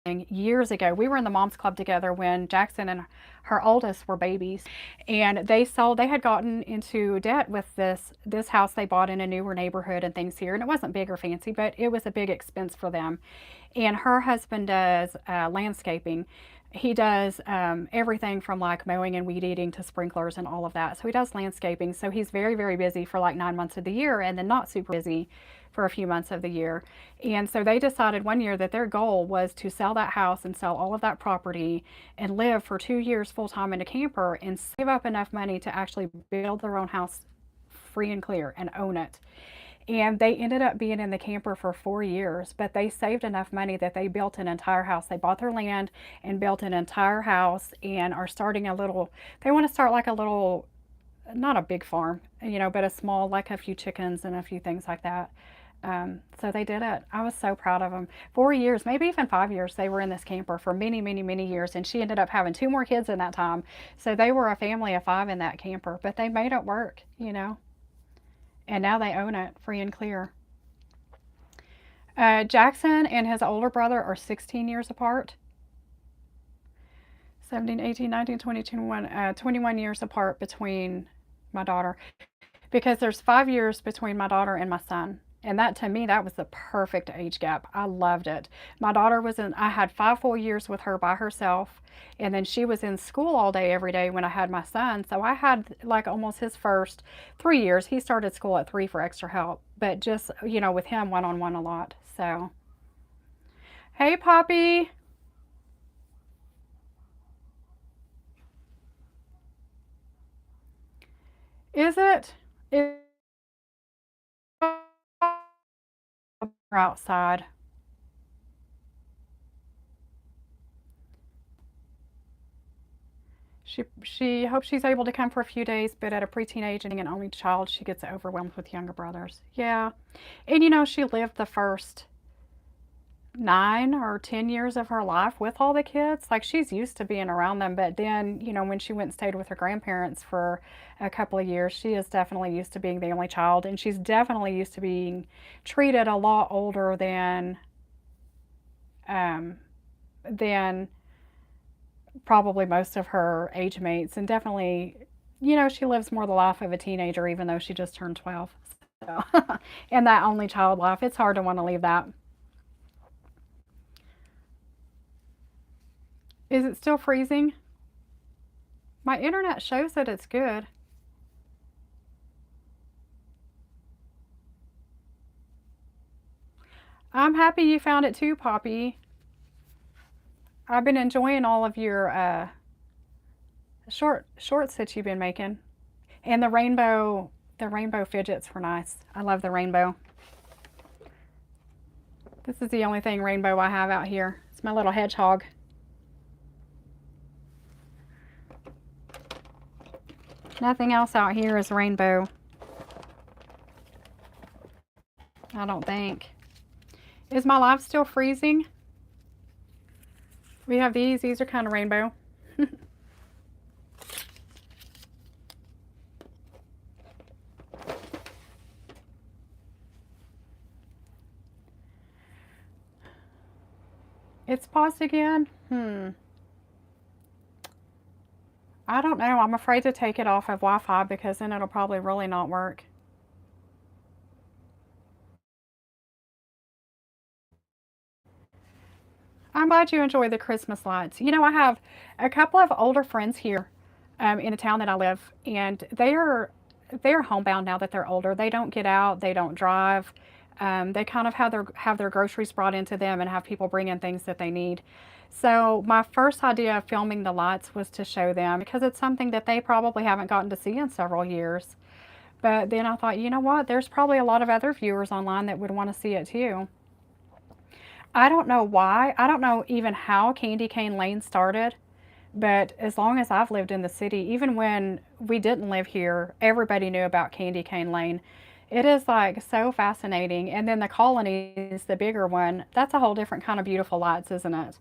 years ago. We were in the Moms Club together when Jackson and her oldest were babies, and they had gotten into debt with this house they bought in a newer neighborhood and things here, and it wasn't big or fancy, but it was a big expense for them. And her husband does landscaping. He does everything from like mowing and weed eating to sprinklers and all of that. So he does landscaping. So he's very, very busy for like 9 months of the year, and then not super busy for a few months of the year. And so they decided one year that their goal was to sell that house and sell all of that property and live for 2 years full time in a camper and save up enough money to actually build their own house free and clear and own it. And they ended up being in the camper for 4 years, but they saved enough money that they built an entire house. They bought their land and built an entire house and are starting they want to start like a little not a big farm, but a small, like a few chickens and a few things like that. So they did it. I was so proud of them. 4 years, maybe even 5 years, they were in this camper for many, many, many years. And she ended up having two more kids in that time. So they were a family of five in that camper, but they made it work. And now they own it free and clear. Jackson and his older brother are 16 years apart. 17, 18, 19, 20, 21, 21 years apart between my daughter. Because there's 5 years between my daughter and my son. And that to me, that was the perfect age gap. I loved it. My daughter was in, I had 5 full years with her by herself. And then she was in school all day, every day when I had my son. So I had like almost his first 3 years. He started school at 3 for extra help, but just, with him one on one a lot. So, hey, Poppy, is it? Is outside? She hopes she's able to come for a few days, but at a preteen age and being an only child, she gets overwhelmed with younger brothers. Yeah. And she lived the first 9 or 10 years of her life with all the kids. Like she's used to being around them, but then, when she went and stayed with her grandparents for a couple of years, she is definitely used to being the only child, and she's definitely used to being treated a lot older um, than probably most of her age mates, and definitely, she lives more the life of a teenager, even though she just turned 12. So, and that only child life, it's hard to want to leave that. Is it still freezing? My internet shows that it's good. I'm happy you found it too, Poppy. I've been enjoying all of your shorts that you've been making, and the rainbow fidgets were nice. I love the rainbow. This is the only thing rainbow I have out here. It's my little hedgehog. Nothing else out here is rainbow, I don't think. Is my live still freezing? We have these. These are kind of rainbow. It's paused again? I don't know. I'm afraid to take it off of Wi-Fi because then it'll probably really not work. I'm glad you enjoy the Christmas lights. I have a couple of older friends here in the town that I live, and they're homebound now that they're older. They don't get out, they don't drive. They kind of have their groceries brought into them and have people bring in things that they need. So my first idea of filming the lights was to show them because it's something that they probably haven't gotten to see in several years. But then I thought, you know what? There's probably a lot of other viewers online that would want to see it too. I don't know why. I don't know even how Candy Cane Lane started, but as long as I've lived in the city, even when we didn't live here, everybody knew about Candy Cane Lane. It is like so fascinating. And then the colonies, the bigger one, that's a whole different kind of beautiful lights, isn't it?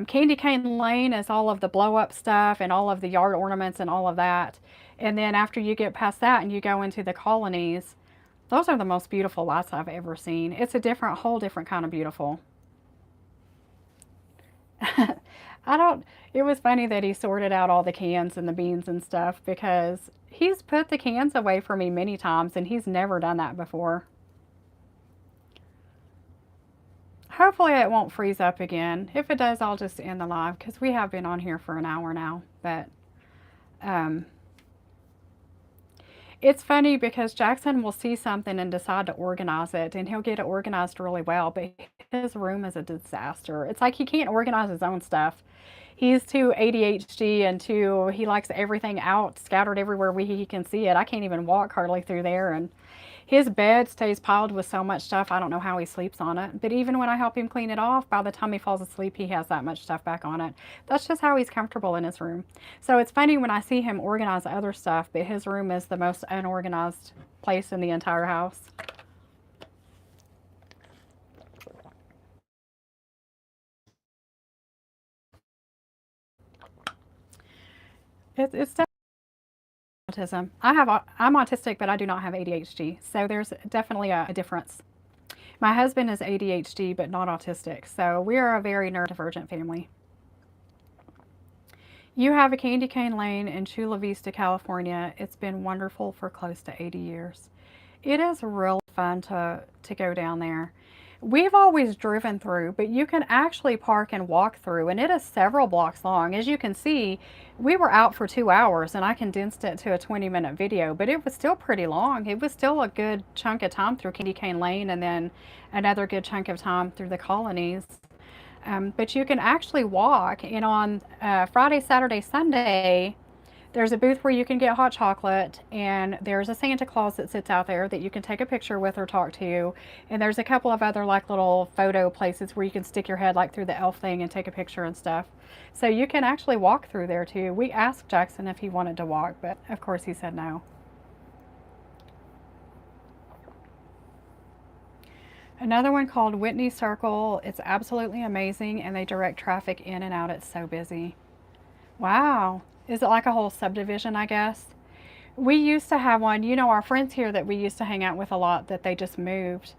Candy Cane Lane is all of the blow up stuff and all of the yard ornaments and all of that. And then after you get past that and you go into the colonies, those are the most beautiful lights I've ever seen. It's a whole different kind of beautiful. I don't, it was funny that he sorted out all the cans and the beans and stuff because he's put the cans away for me many times and he's never done that before. Hopefully it won't freeze up again. If it does, I'll just end the live because we have been on here for an hour now. But um, it's funny because Jackson will see something and decide to organize it, and he'll get it organized really well, but his room is a disaster. It's like he can't organize his own stuff. He's too ADHD and he likes everything out, scattered everywhere he can see it. I can't even walk hardly through there. And His bed stays piled with so much stuff, I don't know how he sleeps on it. But even when I help him clean it off, by the time he falls asleep, he has that much stuff back on it. That's just how he's comfortable in his room. So it's funny when I see him organize other stuff, but his room is the most unorganized place in the entire house. It's autism. I'm autistic, but I do not have ADHD. So there's definitely a difference. My husband is ADHD, but not autistic. So we are a very neurodivergent family. You have a candy cane lane in Chula Vista, California. It's been wonderful for close to 80 years. It is really fun to go down there. We've always driven through, but you can actually park and walk through, and it is several blocks long. As you can see, we were out for 2 hours, and I condensed it to a 20-minute video, but it was still pretty long. It was still a good chunk of time through Candy Cane Lane, and then another good chunk of time through the colonies. But you can actually walk, and on Friday, Saturday, Sunday, there's a booth where you can get hot chocolate, and there's a Santa Claus that sits out there that you can take a picture with or talk to. And there's a couple of other like little photo places where you can stick your head like through the elf thing and take a picture and stuff. So you can actually walk through there too. We asked Jackson if he wanted to walk, but of course he said no. Another one called Whitney Circle. It's absolutely amazing, and they direct traffic in and out. It's so busy. Wow. Is it like a whole subdivision, I guess? We used to have one. You know, our friends here that we used to hang out with a lot that they just moved.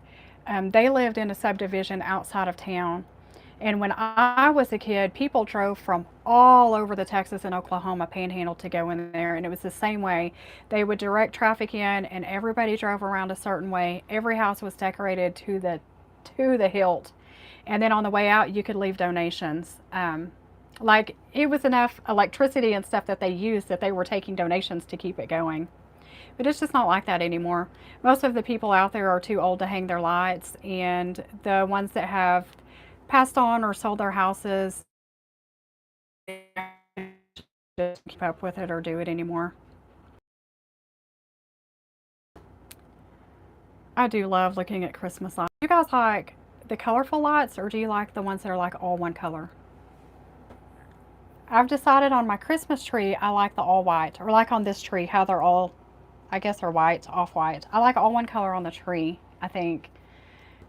They lived in a subdivision outside of town. And when I was a kid, people drove from all over the Texas and Oklahoma panhandle to go in there. And it was the same way. They would direct traffic in, and everybody drove around a certain way. Every house was decorated to the hilt. And then on the way out, you could leave donations. Like it was enough electricity and stuff that they used that they were taking donations to keep it going. But it's just not like that anymore. Most of the people out there are too old to hang their lights, and the ones that have passed on or sold their houses just keep up with it or do it anymore. I do love looking at Christmas lights. Do you guys like the colorful lights, or do you like the ones that are like all one color? I've decided on my Christmas tree, I like the all white, or like on this tree, how they're all, I guess, are white, off white. I like all one color on the tree, I think.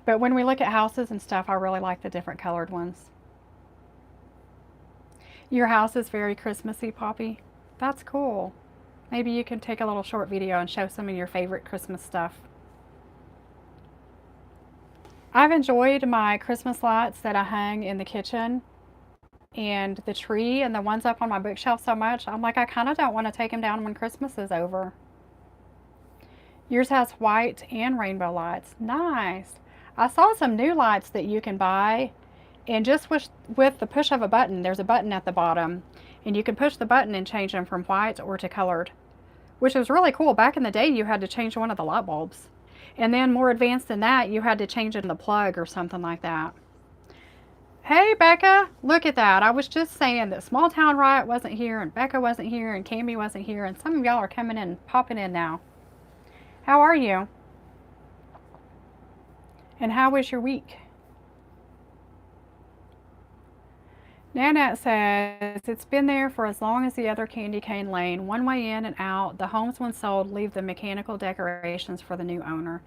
But when we look at houses and stuff, I really like the different colored ones. Your house is very Christmassy, Poppy. That's cool. Maybe you can take a little short video and show some of your favorite Christmas stuff. I've enjoyed my Christmas lights that I hung in the kitchen and the tree and the ones up on my bookshelf so much. I'm like, I kind of don't want to take them down when Christmas is over. Yours has white and rainbow lights. Nice. I saw some new lights that you can buy, and just with the push of a button, there's a button at the bottom, and you can push the button and change them from white or to colored, which is really cool. Back in the day, you had to change one of the light bulbs. And then more advanced than that, you had to change it in the plug or something like that. Hey, Becca, look at that. I was just saying that Small Town Riot wasn't here, and Becca wasn't here, and Cammy wasn't here, and some of y'all are coming in, popping in now. How are you? And how was your week? Nanette says, it's been there for as long as the other candy cane lane. One way in and out. The homes when sold leave the mechanical decorations for the new owner.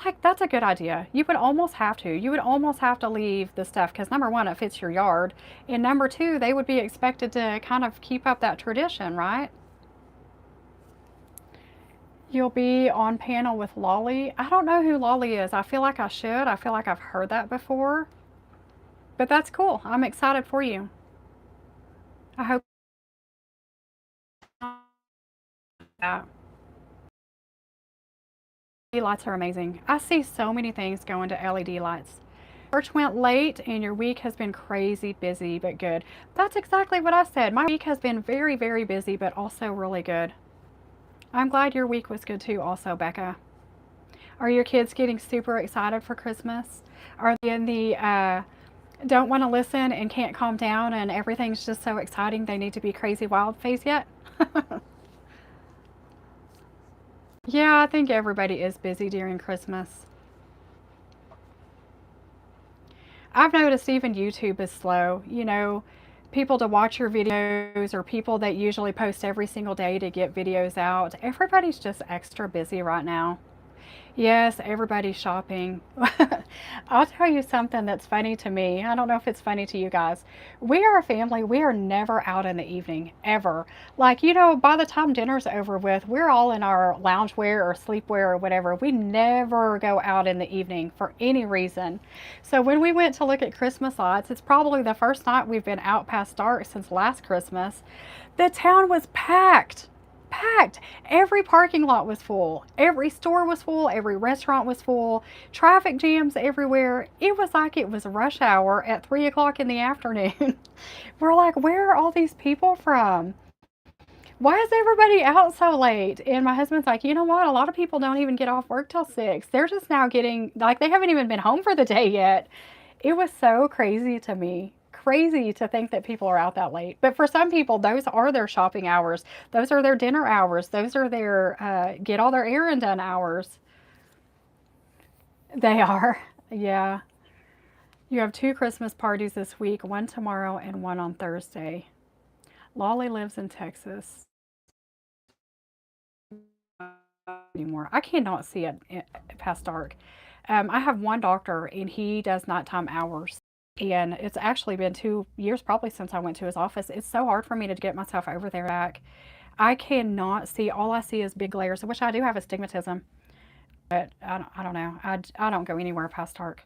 Like, that's a good idea. You would almost have to. You would almost have to leave the stuff because number one, it fits your yard. And number two, they would be expected to kind of keep up that tradition, right? You'll be on panel with Lolly. I don't know who Lolly is. I feel like I should. I feel like I've heard that before. But that's cool. I'm excited for you. I hope that. LED lights are amazing. I see so many things going to LED lights. Church went late and your week has been crazy busy, but good. That's exactly what I said. My week has been very, very busy, but also really good. I'm glad your week was good too also, Becca. Are your kids getting super excited for Christmas? Are they in the don't want to listen and can't calm down and everything's just so exciting they need to be crazy wild phase yet? Yeah, I think everybody is busy during Christmas. I've noticed even YouTube is slow. People to watch your videos or people that usually post every single day to get videos out. Everybody's just extra busy right now. Yes, everybody's shopping. I'll tell you something that's funny to me. I don't know if it's funny to you guys. We are a family. We are never out in the evening, ever. Like, by the time dinner's over with, we're all in our loungewear or sleepwear or whatever. We never go out in the evening for any reason. So when we went to look at Christmas lights, it's probably the first night we've been out past dark since last Christmas. The town was packed. Packed. Every parking lot was full. Every store was full. Every restaurant was full. Traffic jams everywhere. It was like it was rush hour at 3 o'clock in the afternoon. We're like, where are all these people from? Why is everybody out so late? And my husband's like, you know what? A lot of people don't even get off work till 6. They're just now getting, like, they haven't even been home for the day yet. It was so crazy to me. Crazy to think that people are out that late. But for some people, those are their shopping hours. Those are their dinner hours. Those are their get all their errand done hours. They are. Yeah. You have two Christmas parties this week, one tomorrow and one on Thursday. Lolly lives in Texas anymore. I cannot see it past dark. I have one doctor and he does nighttime hours. And it's actually been 2 years probably since I went to his office. It's so hard for me to get myself over there back. I cannot see, all I see is big glares, which I do have astigmatism, but I don't know. I don't go anywhere past dark.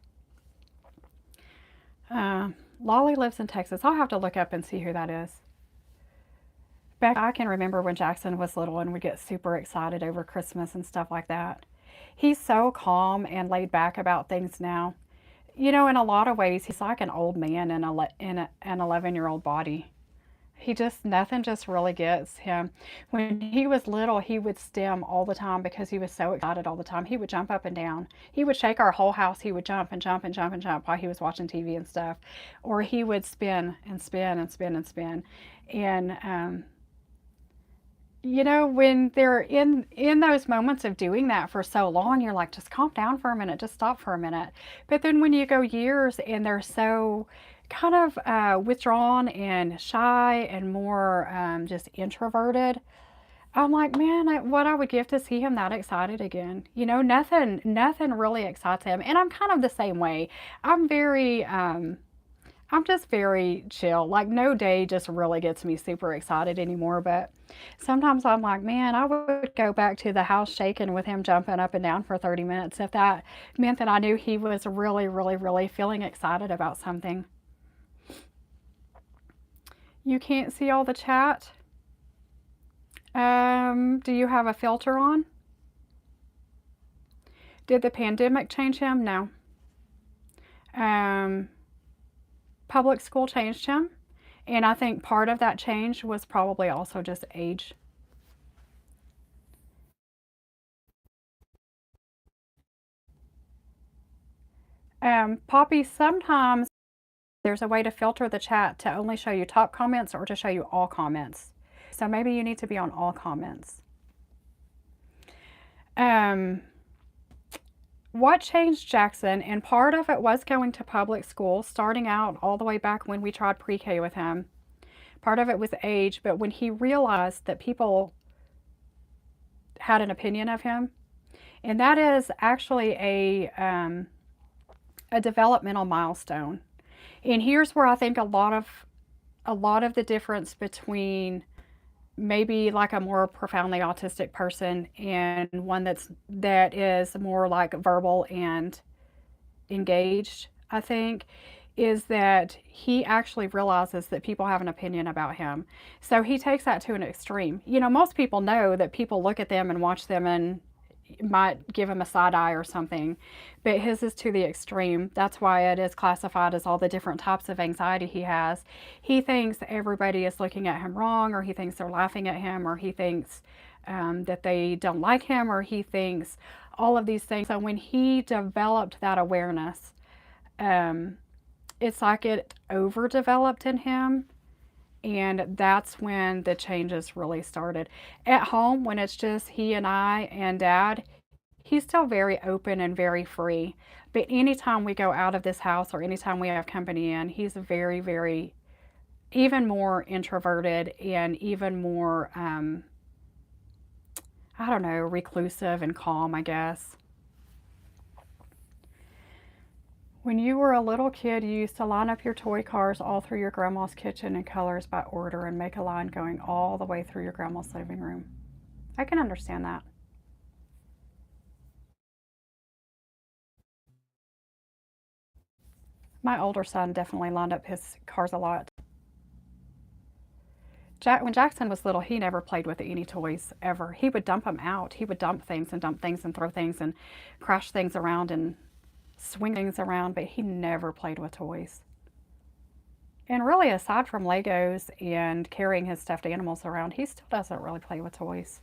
Uh, Lolly lives in Texas. I'll have to look up and see who that is. Back, I can remember when Jackson was little and would get super excited over Christmas and stuff like that. He's so calm and laid back about things now. In a lot of ways, he's like an old man in an 11-year-old body. Nothing just really gets him. When he was little, he would stim all the time because he was so excited all the time. He would jump up and down. He would shake our whole house. He would jump and jump and jump and jump while he was watching TV and stuff. Or he would spin and spin and spin and spin. And when they're in those moments of doing that for so long, you're like, just calm down for a minute, just stop for a minute. But then when you go years and they're so kind of withdrawn and shy and more just introverted, I'm like, man, what I would give to see him that excited again. Nothing really excites him, and I'm kind of the same way. I'm very I'm just very chill. Like, no day just really gets me super excited anymore. But sometimes I'm like, man, I would go back to the house shaking with him jumping up and down for 30 minutes if that meant that I knew he was really, really, really feeling excited about something. You can't see all the chat. Do you have a filter on? Did the pandemic change him? No. Um, Public school changed him. And I think part of that change was probably also just age. Poppy, sometimes there's a way to filter the chat to only show you top comments or to show you all comments. So maybe you need to be on all comments. Um, what changed Jackson? And part of it was going to public school, starting out all the way back when we tried pre K with him. Part of it was age, but when he realized that people had an opinion of him, and that is actually a developmental milestone. And here's where I think a lot of the difference between maybe like a more profoundly autistic person and one that is more like verbal and engaged, I think, is that he actually realizes that people have an opinion about him. So he takes that to an extreme. Most people know that people look at them and watch them and might give him a side eye or something, but his is to the extreme. That's why it is classified as all the different types of anxiety he has. He thinks everybody is looking at him wrong, or he thinks they're laughing at him, or he thinks that they don't like him, or he thinks all of these things. So when he developed that awareness, um, it's like it overdeveloped in him, And that's when the changes really started. At home, when it's just he and I and dad, he's still very open and very free. But anytime we go out of this house or anytime we have company in, he's very, very, even more introverted and even more, I don't know, reclusive and calm, I guess. When you were a little kid, you used to line up your toy cars all through your grandma's kitchen in colors by order and make a line going all the way through your grandma's living room. I can understand that. My older son definitely lined up his cars a lot. When Jackson was little, he never played with any toys ever. He would dump them out. He would dump things and throw things and crash things around and swing things around, but he never played with toys. And really, aside from Legos and carrying his stuffed animals around, he still doesn't really play with toys.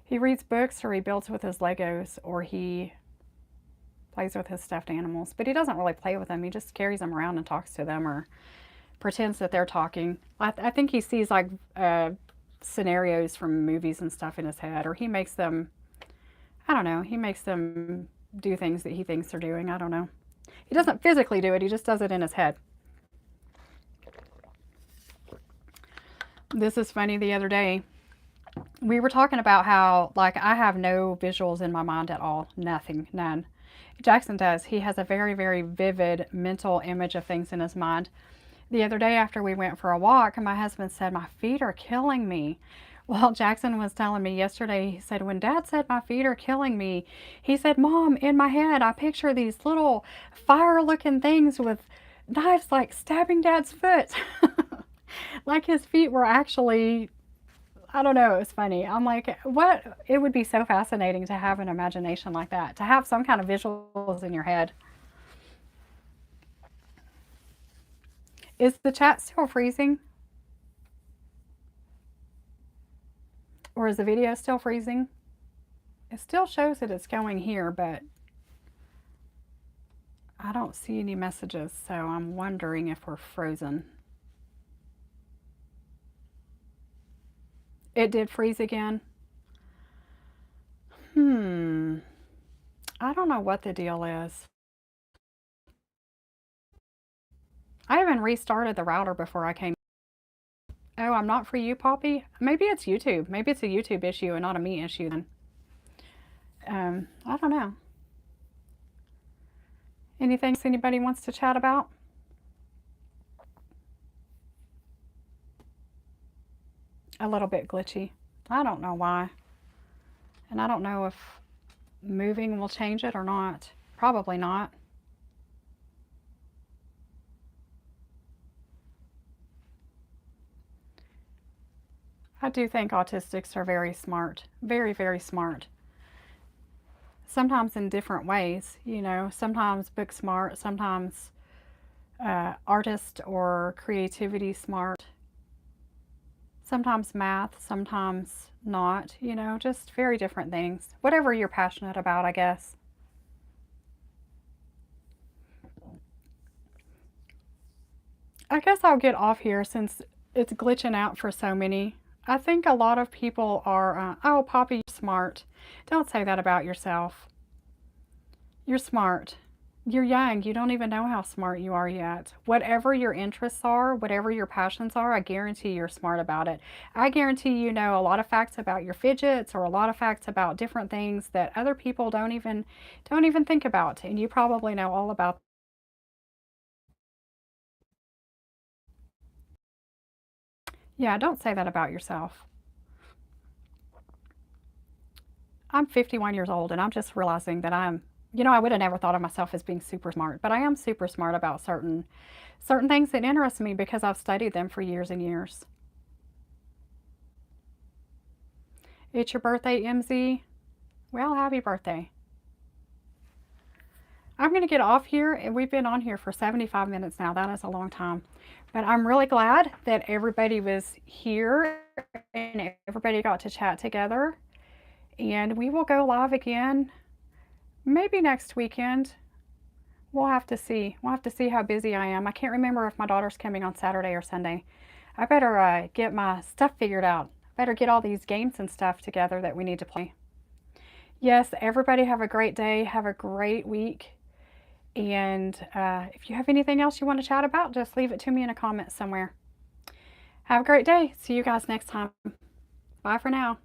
He reads books or he builds with his Legos or he plays with his stuffed animals, but he doesn't really play with them. He just carries them around and talks to them or pretends that they're talking. I think he sees like scenarios from movies and stuff in his head, or he makes them, I don't know, he makes them do things that he thinks they're doing. I don't know. He doesn't physically do it, he just does it in his head. This is funny. The other day, we were talking about how, like, I have no visuals in my mind at all. Nothing, none. Jackson does. He has a very, very vivid mental image of things in his mind. The other day after we went for a walk, my husband said, "My feet are killing me." Well, Jackson was telling me yesterday, he said, when Dad said my feet are killing me, he said, "Mom, in my head, I picture these little fire looking things with knives like stabbing Dad's foot." Like his feet were actually, I don't know, it was funny. I'm like, what? It would be so fascinating to have an imagination like that, to have some kind of visuals in your head. Is the chat still freezing? Or is the video still freezing? It still shows that it's going here, but I don't see any messages, so I'm wondering if we're frozen. It did freeze again. Hmm. I don't know what the deal is. I even restarted the router before I came. Oh, I'm not for you, Poppy? Maybe it's YouTube. Maybe it's a YouTube issue and not a me issue then. I don't know. Anything anybody wants to chat about? A little bit glitchy. I don't know why. And I don't know if moving will change it or not. Probably not. I do think autistics are very smart. Very, very smart. Sometimes in different ways, sometimes book smart, sometimes artist or creativity smart, sometimes math, sometimes not, just very different things. Whatever you're passionate about, I guess. I guess I'll get off here since it's glitching out for so many. I think a lot of people are, oh, Poppy, you're smart. Don't say that about yourself. You're smart. You're young. You don't even know how smart you are yet. Whatever your interests are, whatever your passions are, I guarantee you're smart about it. I guarantee you know a lot of facts about your fidgets or a lot of facts about different things that other people don't even think about, and you probably know all about. Yeah, don't say that about yourself. I'm 51 years old and I'm just realizing that I would have never thought of myself as being super smart, but I am super smart about certain things that interest me because I've studied them for years and years. It's your birthday, MZ. Well, happy birthday. I'm going to get off here, and we've been on here for 75 minutes now. That is a long time. But I'm really glad that everybody was here and everybody got to chat together. And we will go live again maybe next weekend. We'll have to see. We'll have to see how busy I am. I can't remember if my daughter's coming on Saturday or Sunday. I better get my stuff figured out. I better get all these games and stuff together that we need to play. Yes, everybody have a great day. Have a great week. And if you have anything else you want to chat about, just leave it to me in a comment somewhere. Have a great day. See you guys next time. Bye for now.